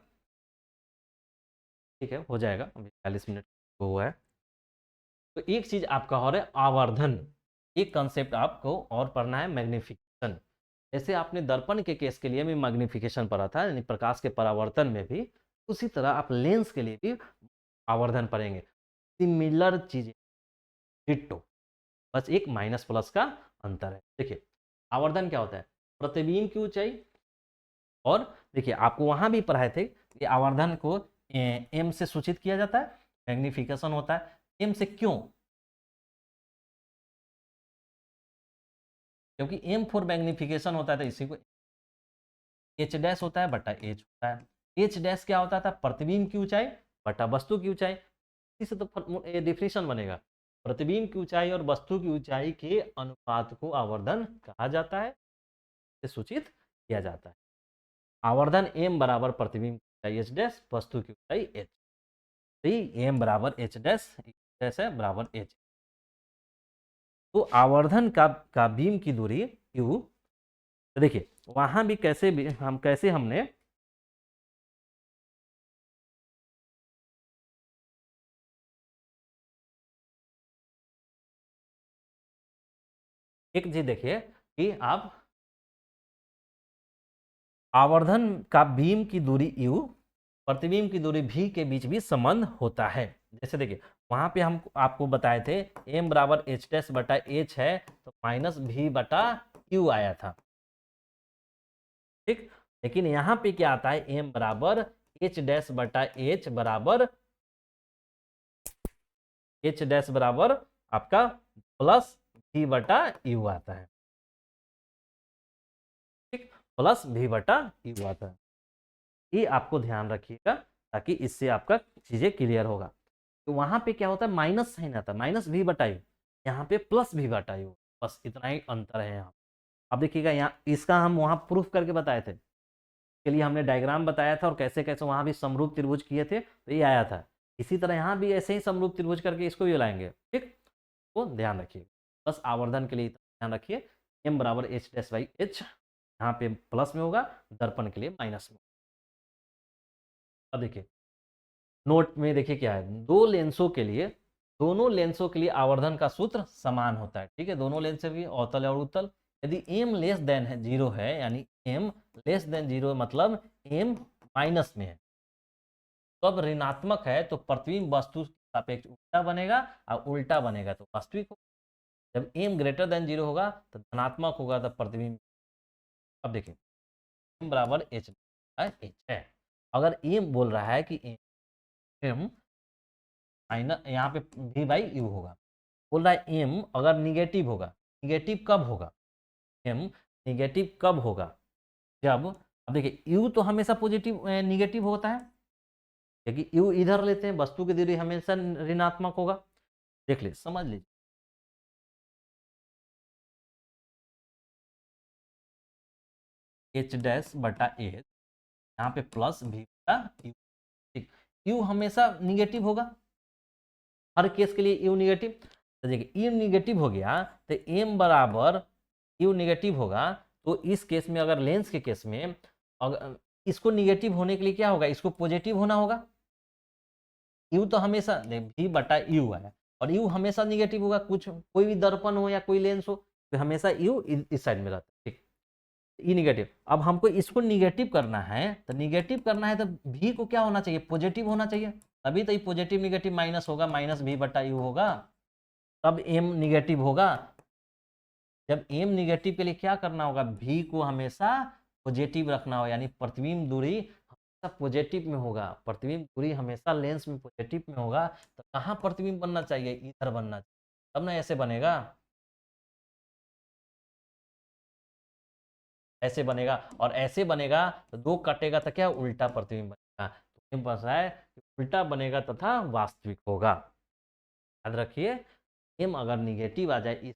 ठीक है हो जाएगा, अभी 40 मिनट हुआ है। तो एक चीज आपका और है आवर्धन, एक कंसेप्ट आपको और पढ़ना है, मैग्निफिकेशन। जैसे आपने दर्पण के केस के लिए भी मैग्निफिकेशन पढ़ा था, यानी प्रकाश के परावर्तन में भी, उसी तरह आप लेंस के लिए भी आवर्धन पढ़ेंगे, सिमिलर चीजें डिट्टो, बस एक माइनस प्लस का अंतर है। देखिए आवर्धन क्या होता है, प्रतिबिंब की ऊंचाई, और देखिए आपको वहां भी पढ़ाए थे कि आवर्धन को एम से सूचित किया जाता है, मैग्निफिकेशन होता है एम से, क्यों, क्योंकि एम फॉर मैग्निफिकेशन होता है तो इसी को एच डैश होता है बटा एच होता है। एच डैश क्या होता था, प्रतिबिंब की ऊंचाई बटा वस्तु की ऊंचाई, इसी से तो डिफिनेशन बनेगा, प्रतिबिंब की ऊंचाई और वस्तु की ऊंचाई के अनुपात को आवर्धन कहा जाता है, से सूचित किया जाता है। आवर्धन एम बराबर प्रतिबिंब की ऊंचाई एच डैश, वस्तु की ऊंचाई एच, एम बराबर एच डैश, डैश है बराबर एच। तो आवर्धन का बीम की दूरी यू, तो देखिए वहां भी कैसे भी हम कैसे हमने एक चीज देखिए कि आप आवर्धन का बीम की दूरी u, प्रतिबिंब की दूरी v के बीच भी संबंध होता है। जैसे देखिए वहां पे हम आपको बताए थे m बराबर एच डैश बटा एच है तो माइनस v बटा q आया था, ठीक, लेकिन यहाँ पे क्या आता है, m बराबर एच डैश बटा एच बराबर एच डैश बराबर आपका प्लस v बटा u आता है, ठीक, प्लस v बटा u आता है। ये आपको ध्यान रखिएगा ताकि इससे आपका चीजें क्लियर होगा। तो वहां पे क्या होता है, माइनस साइन आता है, माइनस v बटा यू, यहाँ पे प्लस v बटा यू, बस इतना ही अंतर है यहाँ। अब देखिएगा यहाँ इसका हम वहां प्रूफ करके बताए थे, के लिए हमने डायग्राम बताया था और कैसे कैसे वहां भी समरूप त्रिभुज किए थे तो ये आया था। इसी तरह यहाँ भी ऐसे ही समरूप त्रिभुज करके इसको भी लाएंगे, ठीक, तो ध्यान रखिए, बस आवर्धन के लिए ध्यान रखिए, m बराबर एच डैश बाई एच, यहाँ पे प्लस में होगा, दर्पण के लिए माइनस में। अब देखिए नोट में देखिए क्या है, दो लेंसों के लिए, दोनों लेंसों के लिए आवर्धन का सूत्र समान होता है, ठीक है, दोनों लेंस से भी अवतल और उत्तल। यदि m लेस देन है 0 है, यानी m लेस देन 0 मतलब m माइनस में है, तो अब ऋणात्मक है तो प्रतिबिंब वस्तु सापेक्ष उल्टा बनेगा, और उल्टा बनेगा तो वास्तविक होगा। जब m ग्रेटर देन 0 होगा तो धनात्मक होगा, तब प्रतिबिंब। अब देखिए m बराबर h है, अगर एम बोल रहा है कि एम माइनस, यहाँ पे भी बाई यू होगा, बोल रहा है एम अगर निगेटिव होगा, निगेटिव कब होगा, एम निगेटिव कब होगा, जब, अब देखिए यू तो हमेशा पॉजिटिव निगेटिव होता है, क्योंकि यू इधर लेते हैं, वस्तु की दूरी हमेशा ऋणात्मक होगा। देख लीजिए, समझ लीजिए, एच डैश बटा एच, यहाँ पे प्लस भी बटा यू, ठीक, यू हमेशा निगेटिव होगा, हर केस के लिए यू निगेटिव। तो देखिए यू निगेटिव हो गया तो एम बराबर यू निगेटिव होगा, तो इस केस में अगर लेंस के केस में अगर इसको निगेटिव होने के लिए क्या होगा, इसको पॉजिटिव होना होगा। यू तो हमेशा भी बटा यू है, और यू हमेशा निगेटिव होगा, कुछ कोई भी दर्पण हो या कोई लेंस हो तो हमेशा यू इस साइड में रहता है, ठीक, ई निगेटिव। अब हमको इसको निगेटिव करना है, तो निगेटिव करना है तो भी को क्या होना चाहिए, पॉजिटिव होना चाहिए, तभी तो ये पॉजिटिव निगेटिव माइनस होगा, माइनस भी बटा यू होगा, तब एम निगेटिव होगा। जब एम निगेटिव के लिए क्या करना होगा, भी को हमेशा पॉजिटिव रखना होगा, यानी प्रतिबिंब दूरी हमेशा पॉजिटिव में होगा, प्रतिबिंब दूरी हमेशा लेंस में पॉजिटिव में होगा, तो कहाँ प्रतिबिंब बनना चाहिए, इधर बनना चाहिए, तब ना ऐसे बनेगा, ऐसे बनेगा, और ऐसे बनेगा तो दो कटेगा तो क्या उल्टा प्रतिबिंब बनेगा, तो बस है उल्टा बनेगा तथा वास्तविक होगा। याद रखिए, एम अगर निगेटिव आ जाए इस,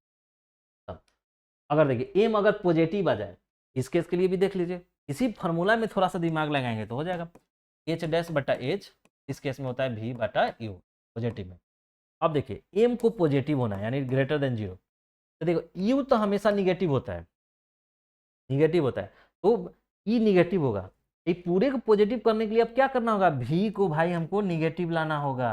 अगर देखिए एम अगर पॉजिटिव आ जाए, इस केस के लिए भी देख लीजिए, इसी फार्मूला में थोड़ा सा दिमाग लगाएंगे तो हो जाएगा, एच डैश बटा एच, इस केस में होता है भी बटा यू, पॉजिटिव में। अब देखिए एम को पॉजिटिव होना है यानी ग्रेटर देन जीरो, तो देखो यू तो हमेशा निगेटिव होता है, निगेटिव होता है, तो ई निगेटिव होगा, ये पूरे को पॉजिटिव करने के लिए अब क्या करना होगा, भी को भाई हमको निगेटिव लाना होगा,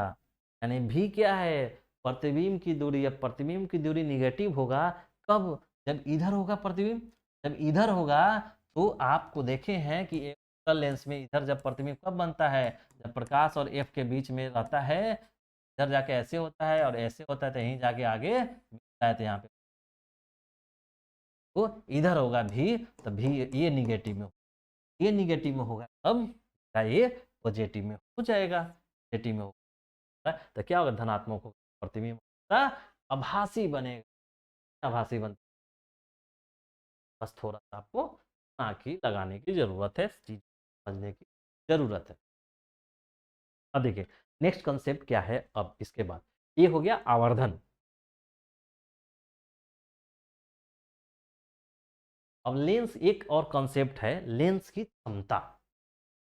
यानी भी क्या है, प्रतिबिंब की दूरी, या प्रतिबिंब की दूरी निगेटिव होगा कब, जब इधर होगा प्रतिबिंब, जब इधर होगा तो आपको देखे हैं कि एक उत्तल लेंस में इधर जब प्रतिबिंब कब बनता है, जब प्रकाश और एफ के बीच में रहता है, इधर जाके ऐसे होता है और ऐसे होता है, तो यहीं जाके आगे मिलता है, तो यहाँ पे तो इधर होगा भी, तो भी ये निगेटिव में, ये निगेटिव में होगा, अब ये पॉजिटिव में हो जाएगा, पॉजिटिव में होगा तो क्या होगा, धनात्मक होगा, प्रतिबिंब होगा, आभासी बनेगा, आभासी बनता, बस थोड़ा सा आपको आँखी लगाने की जरूरत है, चीज समझने की जरूरत है। अब देखिए नेक्स्ट कंसेप्ट क्या है, अब इसके बाद ये हो गया आवर्धन। अब लेंस, एक और कॉन्सेप्ट है लेंस की क्षमता,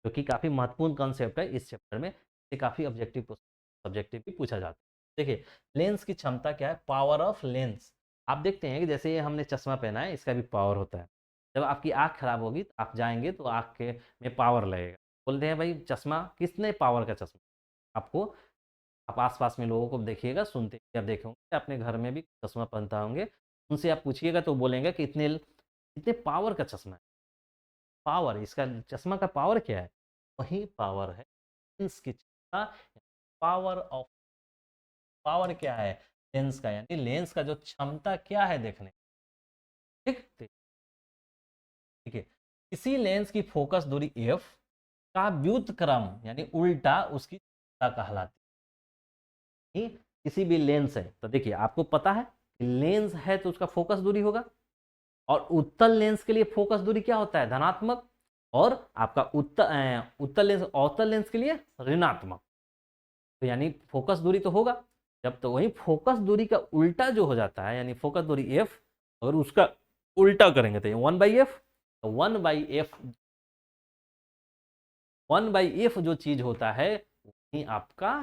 जो कि काफी महत्वपूर्ण कॉन्सेप्ट है इस चैप्टर में, ये काफी ऑब्जेक्टिव सब्जेक्टिव भी पूछा जाता है। देखिए लेंस की क्षमता क्या है, पावर ऑफ लेंस। आप देखते हैं कि जैसे ये हमने चश्मा पहना है, इसका भी पावर होता है, जब आपकी आंख खराब होगी तो आप जाएंगे तो आंख के में पावर लगेगा, बोलते हैं भाई चश्मा किसने पावर का चश्मा, आपको, आप आसपास में लोगों को देखिएगा, सुनते आप देखे होंगे अपने घर में भी चश्मा पहनता होंगे, उनसे आप पूछिएगा तो बोलेंगे कि इतने इतने पावर का चश्मा है, पावर, इसका चश्मा का पावर क्या है, वही पावर है लेंस की क्षमता, पावर ऑफ, पावर क्या है लेंस का, यानी लेंस का जो क्षमता क्या है देखने, ठीक, ठीक है, इसी लेंस की फोकस दूरी एफ का व्युत्क्रम यानी उल्टा उसकी क्षमता कहलाती है। किसी भी लेंस है तो देखिए आपको पता है कि लेंस है तो उसका फोकस दूरी होगा, और उत्तल लेंस के लिए फोकस दूरी क्या होता है, धनात्मक, और आपका उत्तल लेंस, अवतल लेंस के लिए ऋणात्मक, तो यानी फोकस दूरी तो होगा, जब तो वही फोकस दूरी का उल्टा जो हो जाता है, यानी फोकस दूरी एफ, अगर उसका उल्टा करेंगे तो 1/f, तो 1/f, 1/f जो चीज होता है वही आपका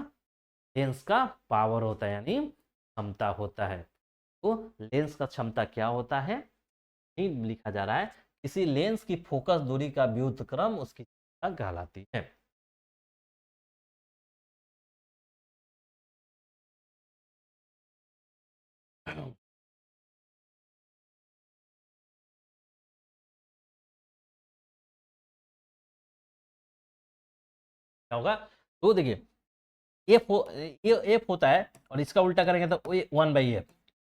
लेंस का पावर होता है, यानी क्षमता होता है। तो लेंस का क्षमता क्या होता है, नहीं लिखा जा रहा है, किसी लेंस की फोकस दूरी का व्युत्क्रम उसकी क्षमता कहलाती है। क्या होगा, तो देखिए एफ हो, ये एफ होता है, और इसका उल्टा करेंगे तो 1/f,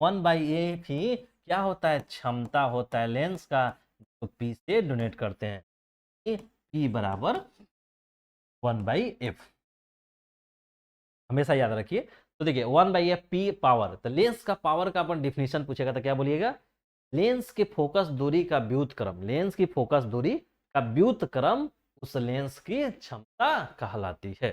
1/f ही क्या होता है, क्षमता होता है लेंस का, तो पी से डोनेट करते हैं, पी बराबर 1/f, हमेशा याद रखिए। तो देखिए 1/f पी पावर, तो लेंस का पावर का अपन डिफिनेशन पूछेगा तो क्या बोलिएगा, लेंस के फोकस दूरी का व्युत्क्रम, लेंस की फोकस दूरी का व्युत्क्रम उस लेंस की क्षमता कहलाती है।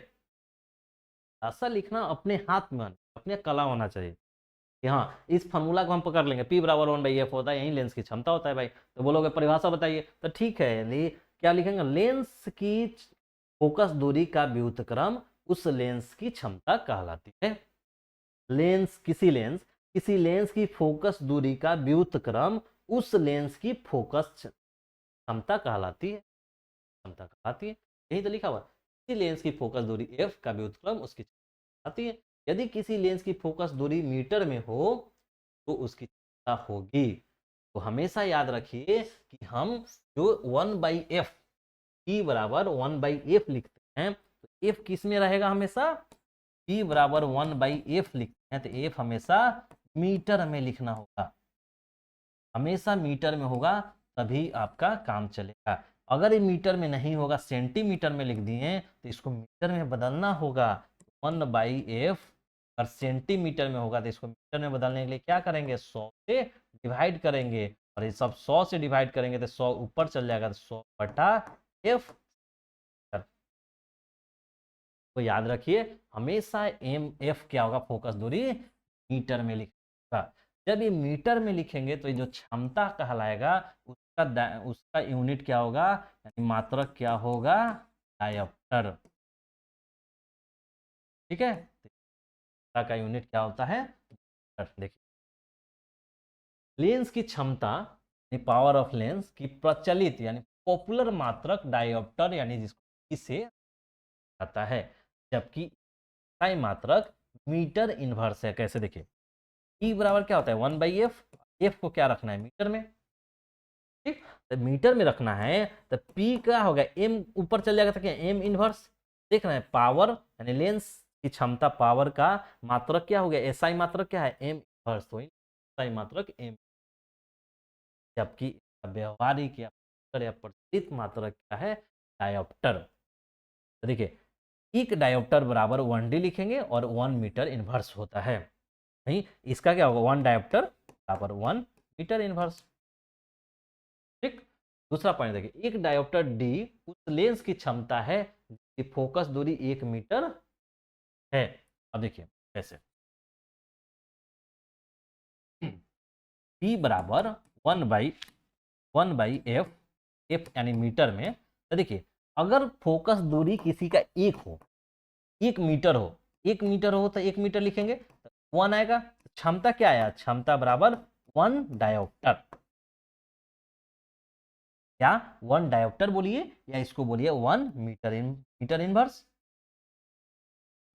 ऐसा लिखना अपने हाथ में, अपने कला होना चाहिए कि हाँ इस फॉर्मूला को हम पकड़ लेंगे, P बराबर 1/f होता है, यही लेंस की क्षमता होता है भाई। तो बोलोगे परिभाषा बताइए, तो ठीक है, यानी क्या लिखेंगे, लेंस की फोकस दूरी का व्युत्क्रम उस लेंस की क्षमता कहलाती है। लेंस किसी लेंस की फोकस दूरी का व्युत्क्रम उस लेंस की फोकस क्षमता कहलाती है, क्षमता कहलाती है, यही तो लिखा हुआ। किसी लेंस की फोकस दूरी f का व्युत्क्रम उसकी क्षमता कहलाती है। यदि किसी लेंस की फोकस दूरी मीटर में हो तो उसकी क्षमता होगी। तो हमेशा याद रखिए कि हम जो 1/f P बराबर 1/f लिखते हैं, तो f किस में रहेगा, हमेशा P बराबर 1/f लिखते हैं तो f हमेशा मीटर में लिखना होगा, हमेशा मीटर में होगा, तभी आपका काम चलेगा। अगर ये मीटर में नहीं होगा, सेंटीमीटर में लिख दिए, तो इसको मीटर में बदलना होगा। 1/f और सेंटीमीटर में होगा तो इसको मीटर में बदलने के लिए क्या करेंगे, 100 से डिवाइड करेंगे, और ये सब 100 से डिवाइड करेंगे तो 100 ऊपर चल जाएगा, तो 100/f। तो याद रखिए हमेशा mf क्या होगा, फोकस दूरी मीटर में लिखा। जब ये मीटर में लिखेंगे तो ये जो क्षमता कहलाएगा उसका यूनिट क्या होगा, यानी मात्रक क्या होगा, डायोप्टर। ठीक है, क्षमता का यूनिट क्या होता है, देखिए लेंस की क्षमता, पावर ऑफ लेंस की प्रचलित यानी पॉपुलर मात्रक डायोप्टर यानी जिसको इसे आता है, जबकि इकाई मात्रक मीटर इनवर्स है। कैसे देखिए, E बराबर क्या होता है 1/f, f को क्या रखना है मीटर में, ठीक, तो मीटर में रखना है तो P क्या होगा, m ऊपर चल जाएगा तो क्या m इनवर्स। देख रहे हैं पावर यानी लेंस की क्षमता पावर का मात्रक क्या हो गया, SI मात्रक क्या है m इनवर्स, तो SI मात्रक m, जबकि व्यवहारिक या प्रचलित मात्रक क्या है, डायोप्टर। तो देखिए एक डायोप्टर बराबर 1D लिखेंगे और 1 मीटर इनवर्स होता है, नहीं इसका क्या होगा, 1 डायोप्टर बराबर 1 मीटर इनवर्स। ठीक, दूसरा पॉइंट देखिए, एक डायोप्टर डी उस लेंस की क्षमता है जिसकी फोकस दूरी 1 मीटर है। अब देखिए कैसे, P बराबर 1/f, f यानी मीटर में। तो देखिए अगर फोकस दूरी किसी का 1 हो, 1 मीटर हो, 1 मीटर हो तो 1 मीटर लिखेंगे तो 1 आएगा। क्षमता क्या आया, क्षमता बराबर 1 डायोप्टर, या 1 डायोप्टर बोलिए या इसको बोलिए 1 मीटर इनवर्स,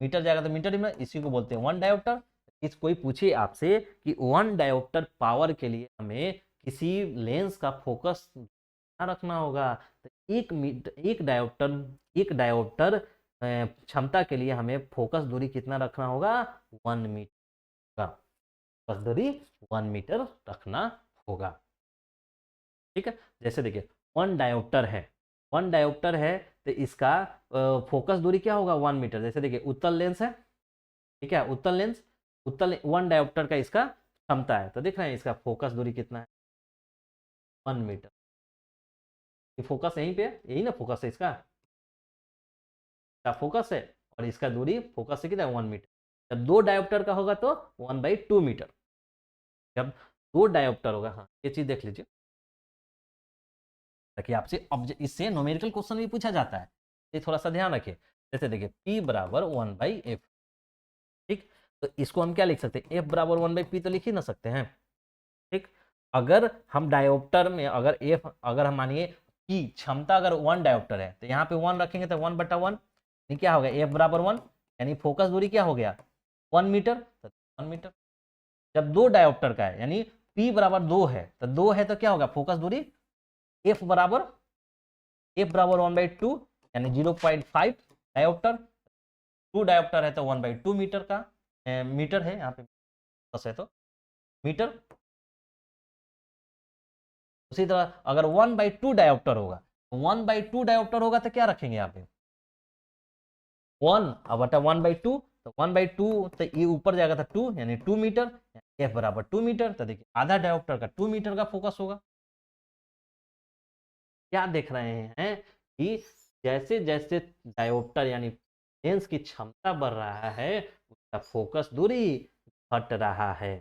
मीटर जाएगा तो मीटर इनवर्स, इसी को बोलते हैं 1 डायोप्टर। इस कोई पूछे आपसे कि 1 डायोप्टर पावर के लिए हमें किसी लेंस का फोकस कितना रखना होगा, तो एक डायोप्टर क्षमता के लिए हमें फोकस दूरी कितना रखना होगा, 1 मीटर का, फोकस दूरी 1 मीटर रखना होगा। ठीक है, जैसे देखिए 1 डायोप्टर है, 1 डायोप्टर है तो इसका फोकस दूरी क्या होगा, 1 मीटर। जैसे देखिए उत्तल लेंस है, ठीक है, उत्तल लेंस, उत्तल 1 डायोप्टर का इसका क्षमता है, तो देख रहे हैं इसका फोकस दूरी कितना है, 1 मीटर। ये फोकस यहीं पे है, यही ना फोकस है इसका फोकस है, और इसका दूरी फोकस से कितना है, 1 मीटर। जब 2 डायोप्टर का होगा तो 1/2 मीटर। जब 2 डायोप्टर होगा, हाँ ये चीज देख लीजिए ताकि आपसे इससे न्यूमेरिकल क्वेश्चन भी पूछा जाता है, ये थोड़ा सा ध्यान रखिए। जैसे देखिए P बराबर 1/f, ठीक, तो इसको हम क्या लिख सकते हैं, F बराबर 1/p तो लिख ही ना सकते हैं। ठीक, अगर हम डायोप्टर में अगर F अगर हम मानिए कि क्षमता अगर 1 डायोप्टर है तो यहाँ पे 1 रखेंगे तो 1/1, क्या हो गया F बराबर 1, यानी फोकस दूरी क्या हो गया 1 मीटर, तो 1 मीटर। जब 2 डायोप्टर का है यानी P बराबर 2 है, तो 2 है तो क्या होगा फोकस दूरी F बराबर 1/2 यानी 0.5 डायोप्टर, 2 डायोप्टर है तो 1/2 मीटर का मीटर है यहाँ पे बस है तो मीटर। उसी तरह अगर 1/2 डायोप्टर होगा, 1/2 डायोप्टर होगा तो क्या रखेंगे यहाँ पे, 1 अब बटा 1/2, तो 1/2 तो ये ऊपर जाएगा था 2 यानी 2 मीटर, एफ बराबर 2 मीटर। तो देखिए आधा डायोप्टर का 2 मीटर का फोकस होगा। क्या देख रहे हैं कि जैसे जैसे डायोप्टर यानी लेंस की क्षमता बढ़ रहा है उसका फोकस दूरी घट रहा है,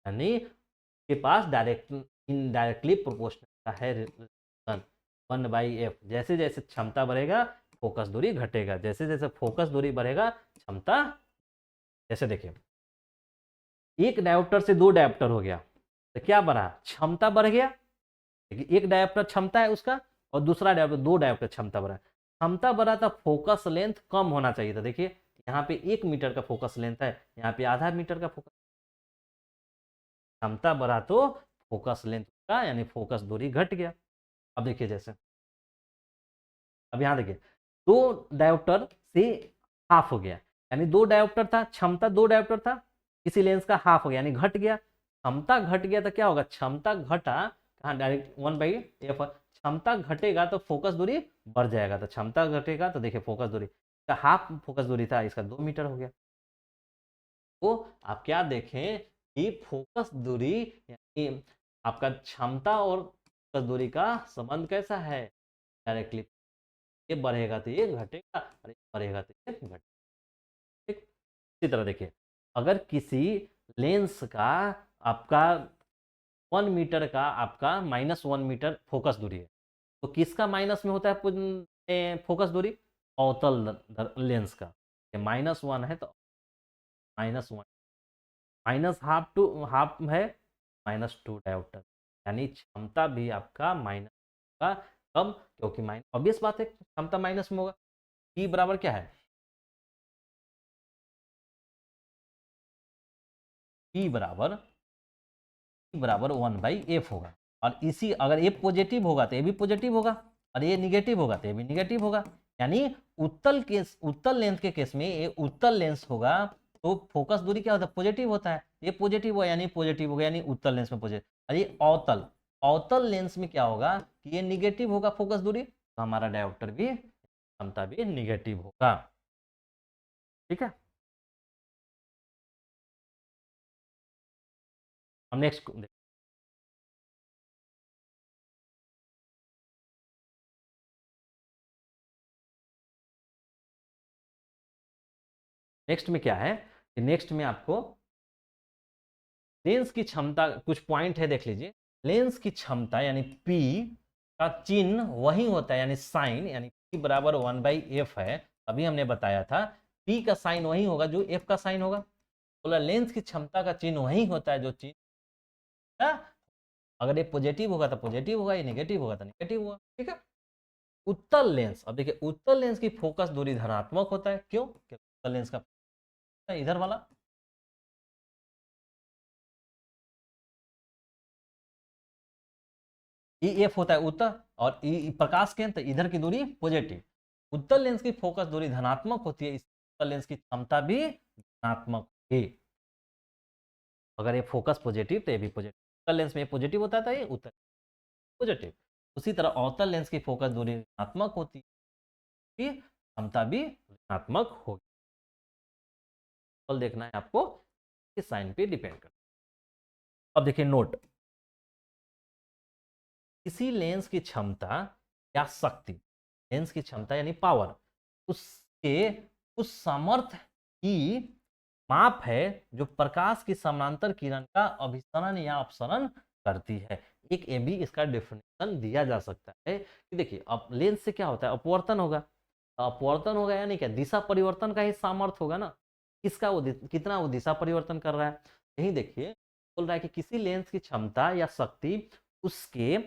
यानी के पास डायरेक्ट इनडायरेक्टली प्रोपोर्शनल है रिलेशन 1/f। जैसे जैसे क्षमता बढ़ेगा फोकस दूरी घटेगा, जैसे जैसे फोकस दूरी बढ़ेगा क्षमता। जैसे देखिए एक डायोप्टर से दो डायोप्टर हो गया तो क्या बढ़ा, क्षमता बढ़ गया। देखिए एक डायोप्टर क्षमता है उसका और दूसरा डायोप्टर, दो डायोप्टर क्षमता बढ़ा। क्षमता बढ़ा था, फोकस लेंथ कम होना चाहिए था। देखिए यहाँ पे 1 मीटर का फोकस लेंथ है, यहाँ पे आधा मीटर का फोकस। क्षमता बढ़ा तो फोकस लेंथ का यानी फोकस दूरी घट गया। अब देखिए जैसे अब यहाँ देखिए दो डायोप्टर से हाफ हो गया, यानी दो डायोप्टर था, क्षमता दो डायोप्टर था, इसी लेंस का हाफ हो गया यानी घट गया। क्षमता घट गया तो क्या होगा, क्षमता घटा कहाँ डायरेक्ट 1/f, क्षमता घटेगा तो फोकस दूरी बढ़ जाएगा। तो क्षमता घटेगा तो देखिए फोकस दूरी का हाफ फोकस दूरी था, इसका 2 मीटर हो गया। तो आप क्या देखें कि फोकस दूरी यानी आपका क्षमता और फोकस दूरी का संबंध कैसा है, डायरेक्टली। ये बढ़ेगा तो ये घटेगा और ये बढ़ेगा तो ये घटेगा। ठीक, इसी तरह देखिए अगर किसी लेंस का आपका 1 मीटर का आपका -1 मीटर फोकस दूरी है, तो किसका माइनस में होता है फोकस दूरी, अवतल लेंस का। -1 है तो -1 माइनस हाफ टू हाफ है -2 डायोप्टर, यानी क्षमता भी आपका माइनस का। कब, क्योंकि माइनस ऑब्वियस बात है क्षमता माइनस में होगा। P बराबर क्या है, P बराबर 1/f होगा। और इसी अगर ये पॉजिटिव होगा तो ये भी पॉजिटिव होगा, और ये निगेटिव होगा तो ये भी निगेटिव होगा। यानी उत्तल लेंस के केस में ये उत्तल लेंस होगा तो फोकस दूरी क्या होता है, पॉजिटिव होता है। ये पॉजिटिव हुआ यानी पॉजिटिव हो गया, यानी उत्तल लेंस में पॉजिटिव। और ये अवतल अवतल लेंस में क्या होगा कि ये निगेटिव होगा फोकस दूरी, तो हमारा डायोप्टर भी क्षमता भी निगेटिव होगा। ठीक है, हम नेक्स्ट नेक्स्ट में क्या है, नेक्स्ट में आपको लेंस की क्षमता कुछ पॉइंट है देख लीजिए। लेंस की क्षमता यानी P का चिन्ह वही होता है, यानी साइन, यानी P बराबर 1/f है। अभी हमने बताया था P का साइन वही होगा जो F का साइन होगा। बोला लेंस की क्षमता का चिन्ह वही होता है जो चिन्ह, अगर ये पॉजिटिव होगा तो पॉजिटिव होगा, ये नेगेटिव होगा तो नेगेटिव होगा। ठीक है, उत्तल लेंस, अब देखिए उत्तल लेंस की फोकस दूरी धनात्मक होता है। क्यों, क्योंकि उत्तल लेंस का इधर वाला, ई एफ होता है उत्तर, और ई प्रकाश केंद्र इधर की दूरी पॉजिटिव। उत्तल लेंस की फोकस दूरी धनात्मक होती है, इस उत्तल लेंस की क्षमता भी धनात्मक है। अगर ये फोकस पॉजिटिव तो ये भी पॉजिटिव, उत्तल लेंस में पॉजिटिव होता था, ये उत्तल पॉजिटिव। उसी तरह अवतल लेंस की फोकस दूरी ऋणात्मक होती है, क्षमता भी ऋणात्मक होगी। देखना है आपको इस साइन पे डिपेंड कर। अब देखिए नोट, किसी लेंस की क्षमता या शक्ति, लेंस की क्षमता यानी पावर, उसके उस सामर्थ्य की माप है जो प्रकाश की समानांतर किरण का अभिसरण या अपसरण करती है। एक ये भी इसका डेफिनेशन दिया जा सकता है कि देखिए अब लेंस से क्या होता है, अपवर्तन होगा। अपवर्तन होगा यानी क्या, दिशा परिवर्तन का ही सामर्थ्य होगा ना, किसका वो कितना वो दिशा परिवर्तन कर रहा है। यही देखिए बोल रहा है कि किसी लेंस की क्षमता या शक्ति उसके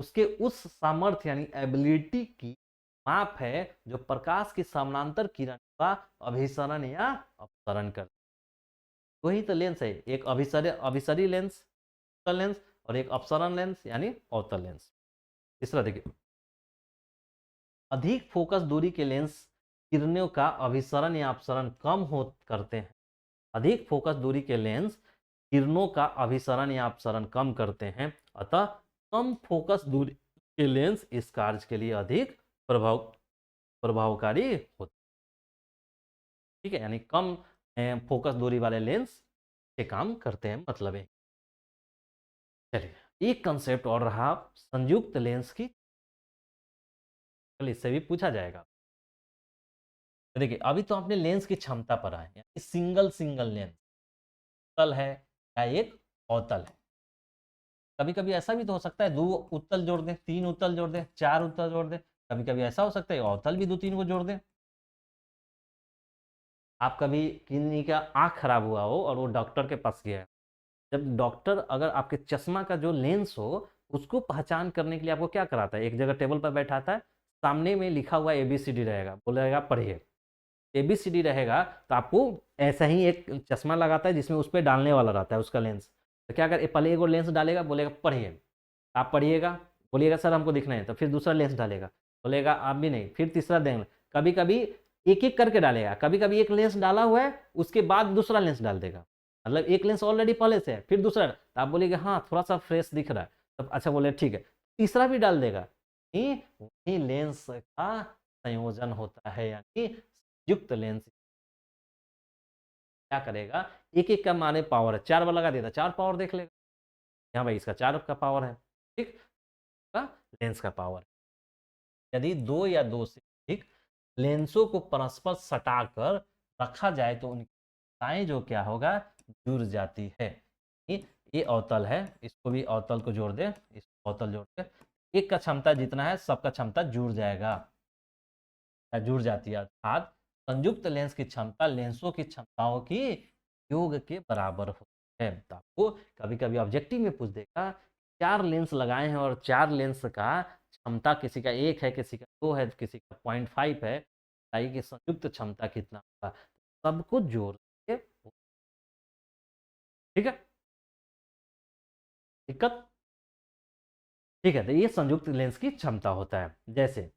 उसके उस सामर्थ्य यानी एबिलिटी की माप है जो प्रकाश की समानांतर किरण का अभिसरण या अपसरण कर। वही तो लेंस है, एक अभिसरी लेंस उत्तल लेंस और एक अपसरण लेंस यानी अवतल लेंस। तीसरा देखिए, अधिक फोकस दूरी के लेंस किरणों का अभिसरण या अपसरण कम हो करते हैं। अधिक फोकस दूरी के लेंस किरणों का अभिसरण या अपसरण कम करते हैं, अतः कम फोकस दूरी के लेंस इस कार्य के लिए अधिक प्रभावकारी होते हैं। ठीक है, यानी कम फोकस दूरी वाले लेंस के काम करते हैं, मतलब है। चलिए, एक कंसेप्ट और रहा संयुक्त लेंस की। चलिए, इससे भी पूछा जाएगा। तो देखिए, अभी तो आपने लेंस की क्षमता पर आए, यानी सिंगल सिंगल लेंस उत्तल है या एक अवतल है। कभी कभी ऐसा भी तो हो सकता है दो उत्तल जोड़ दें, तीन उत्तल जोड़ दें, चार उत्तल जोड़ दें। कभी कभी ऐसा हो सकता है अवतल भी दो तीन को जोड़ दें। आप कभी किन्हीं का आंख खराब हुआ हो और वो डॉक्टर के पास गया है, जब डॉक्टर अगर आपके चश्मा का जो लेंस हो उसको पहचान करने के लिए आपको क्या कराता है, एक जगह टेबल पर बैठाता है, सामने में लिखा हुआ ABCD रहेगा, बोलेगा पढ़िए। ABCD रहेगा तो आपको ऐसा ही एक चश्मा लगाता है जिसमें उस पर डालने वाला रहता है उसका लेंस। तो क्या कर, पहले एक और लेंस डालेगा, बोलेगा पढ़िए, आप पढ़िएगा, बोलिएगा सर हमको दिखना है, तो फिर दूसरा लेंस डालेगा, बोलेगा आप भी नहीं, फिर तीसरा देंगे। कभी कभी एक एक करके डालेगा, कभी कभी एक लेंस डाला हुआ है उसके बाद दूसरा लेंस डाल देगा, मतलब एक लेंस ऑलरेडी पहले से है, फिर दूसरा, तो आप बोलिएगा हाँ थोड़ा सा फ्रेश दिख रहा है, तब अच्छा बोले ठीक है, तीसरा भी डाल देगा। वही लेंस का संयोजन होता है, यानी युक्त लेंस। क्या करेगा, एक एक का माने पावर है, चार बार लगा देता, चार पावर देख लेगा, यहाँ भाई इसका चार का पावर है, ठीक, का लेंस का पावर। यदि दो या दो से अधिक लेंसों को परस्पर सटाकर रखा जाए तो उनकी दिशाएं जो क्या होगा, जुड़ जाती है। ये अवतल है, इसको भी अवतल को जोड़ दे, इसको अवतल जोड़ दे, एक का क्षमता जितना है सबका क्षमता जुड़ जाएगा या जुड़ जाती है, अर्थात संयुक्त लेंस की क्षमता लेंसों की क्षमताओं की योग के बराबर होती है। तो आपको कभी कभी ऑब्जेक्टिव में पूछ देगा, चार लेंस लगाए हैं और चार लेंस का क्षमता किसी का एक है, किसी का दो है, किसी का 0.5 है, बताइए कि संयुक्त क्षमता कितना होगा, सबको जोड़ के। ठीक है, दिक्कत, ठीक है, तो ये संयुक्त लेंस की क्षमता होता है। जैसे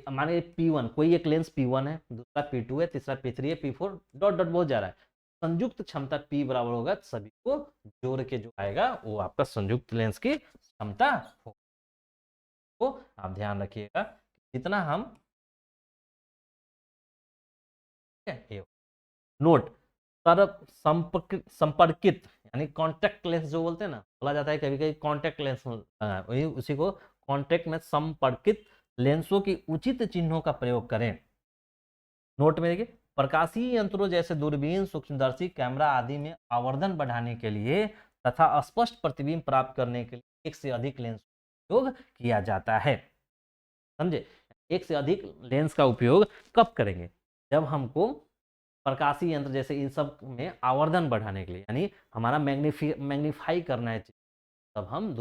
हमारे P1, कोई एक लेंस P1 है, दूसरा P2 है, तीसरा P3 है, P4 डॉट डॉट बहुत जा रहा है, संयुक्त क्षमता P बराबर होगा, सभी को जोड़ के जो आएगा वो आपका संयुक्त लेंस की क्षमता हो। तो आप ध्यान रखिएगा, जितना हम, नोट, तरफ संपर्कित यानी कॉन्टेक्ट लेंस जो बोलते हैं ना, बोला जाता है कभी कभी कॉन्टेक्ट लेंस, वही उसी को कॉन्टेक्ट में संपर्कित लेंसों की उचित चिन्हों का प्रयोग करें। नोट में देखिए, प्रकाशीय यंत्रों जैसे दूरबीन, सूक्ष्मदर्शी, कैमरा आदि में आवर्धन बढ़ाने के लिए तथा स्पष्ट प्रतिबिंब प्राप्त करने के लिए एक से अधिक लेंस का उपयोग किया जाता है। समझे, एक से अधिक लेंस का उपयोग कब करेंगे, जब हमको प्रकाशीय यंत्र जैसे इन सब में आवर्धन बढ़ाने के लिए, यानी हमारा मैग्नीफाई करना है, तब हम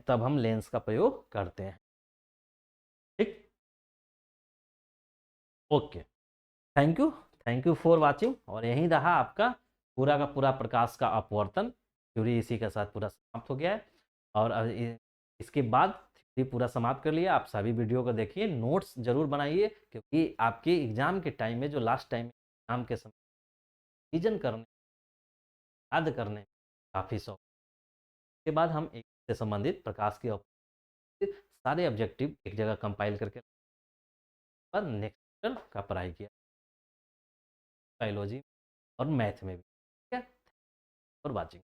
तब हम लेंस का प्रयोग करते हैं। ठीक, okay, thank you, thank you for watching. और यही रहा आपका पूरा का पूरा प्रकाश का अपवर्तन थ्योरी, इसी के साथ पूरा समाप्त हो गया है। और इसके बाद थ्योरी पूरा समाप्त कर लिया, आप सभी वीडियो को देखिए, नोट्स जरूर बनाइए, क्योंकि आपके एग्जाम के टाइम में, जो लास्ट टाइम एग्जाम के समय रिविजन करने, याद करने काफ़ी शौक, के बाद हम एक से संबंधित प्रकाश की सारे ऑब्जेक्टिव एक जगह कंपाइल करके बाद नेक्स्ट का पढ़ाई किया, बायोलॉजी और मैथ में भी। ठीक है, और वाचिंग।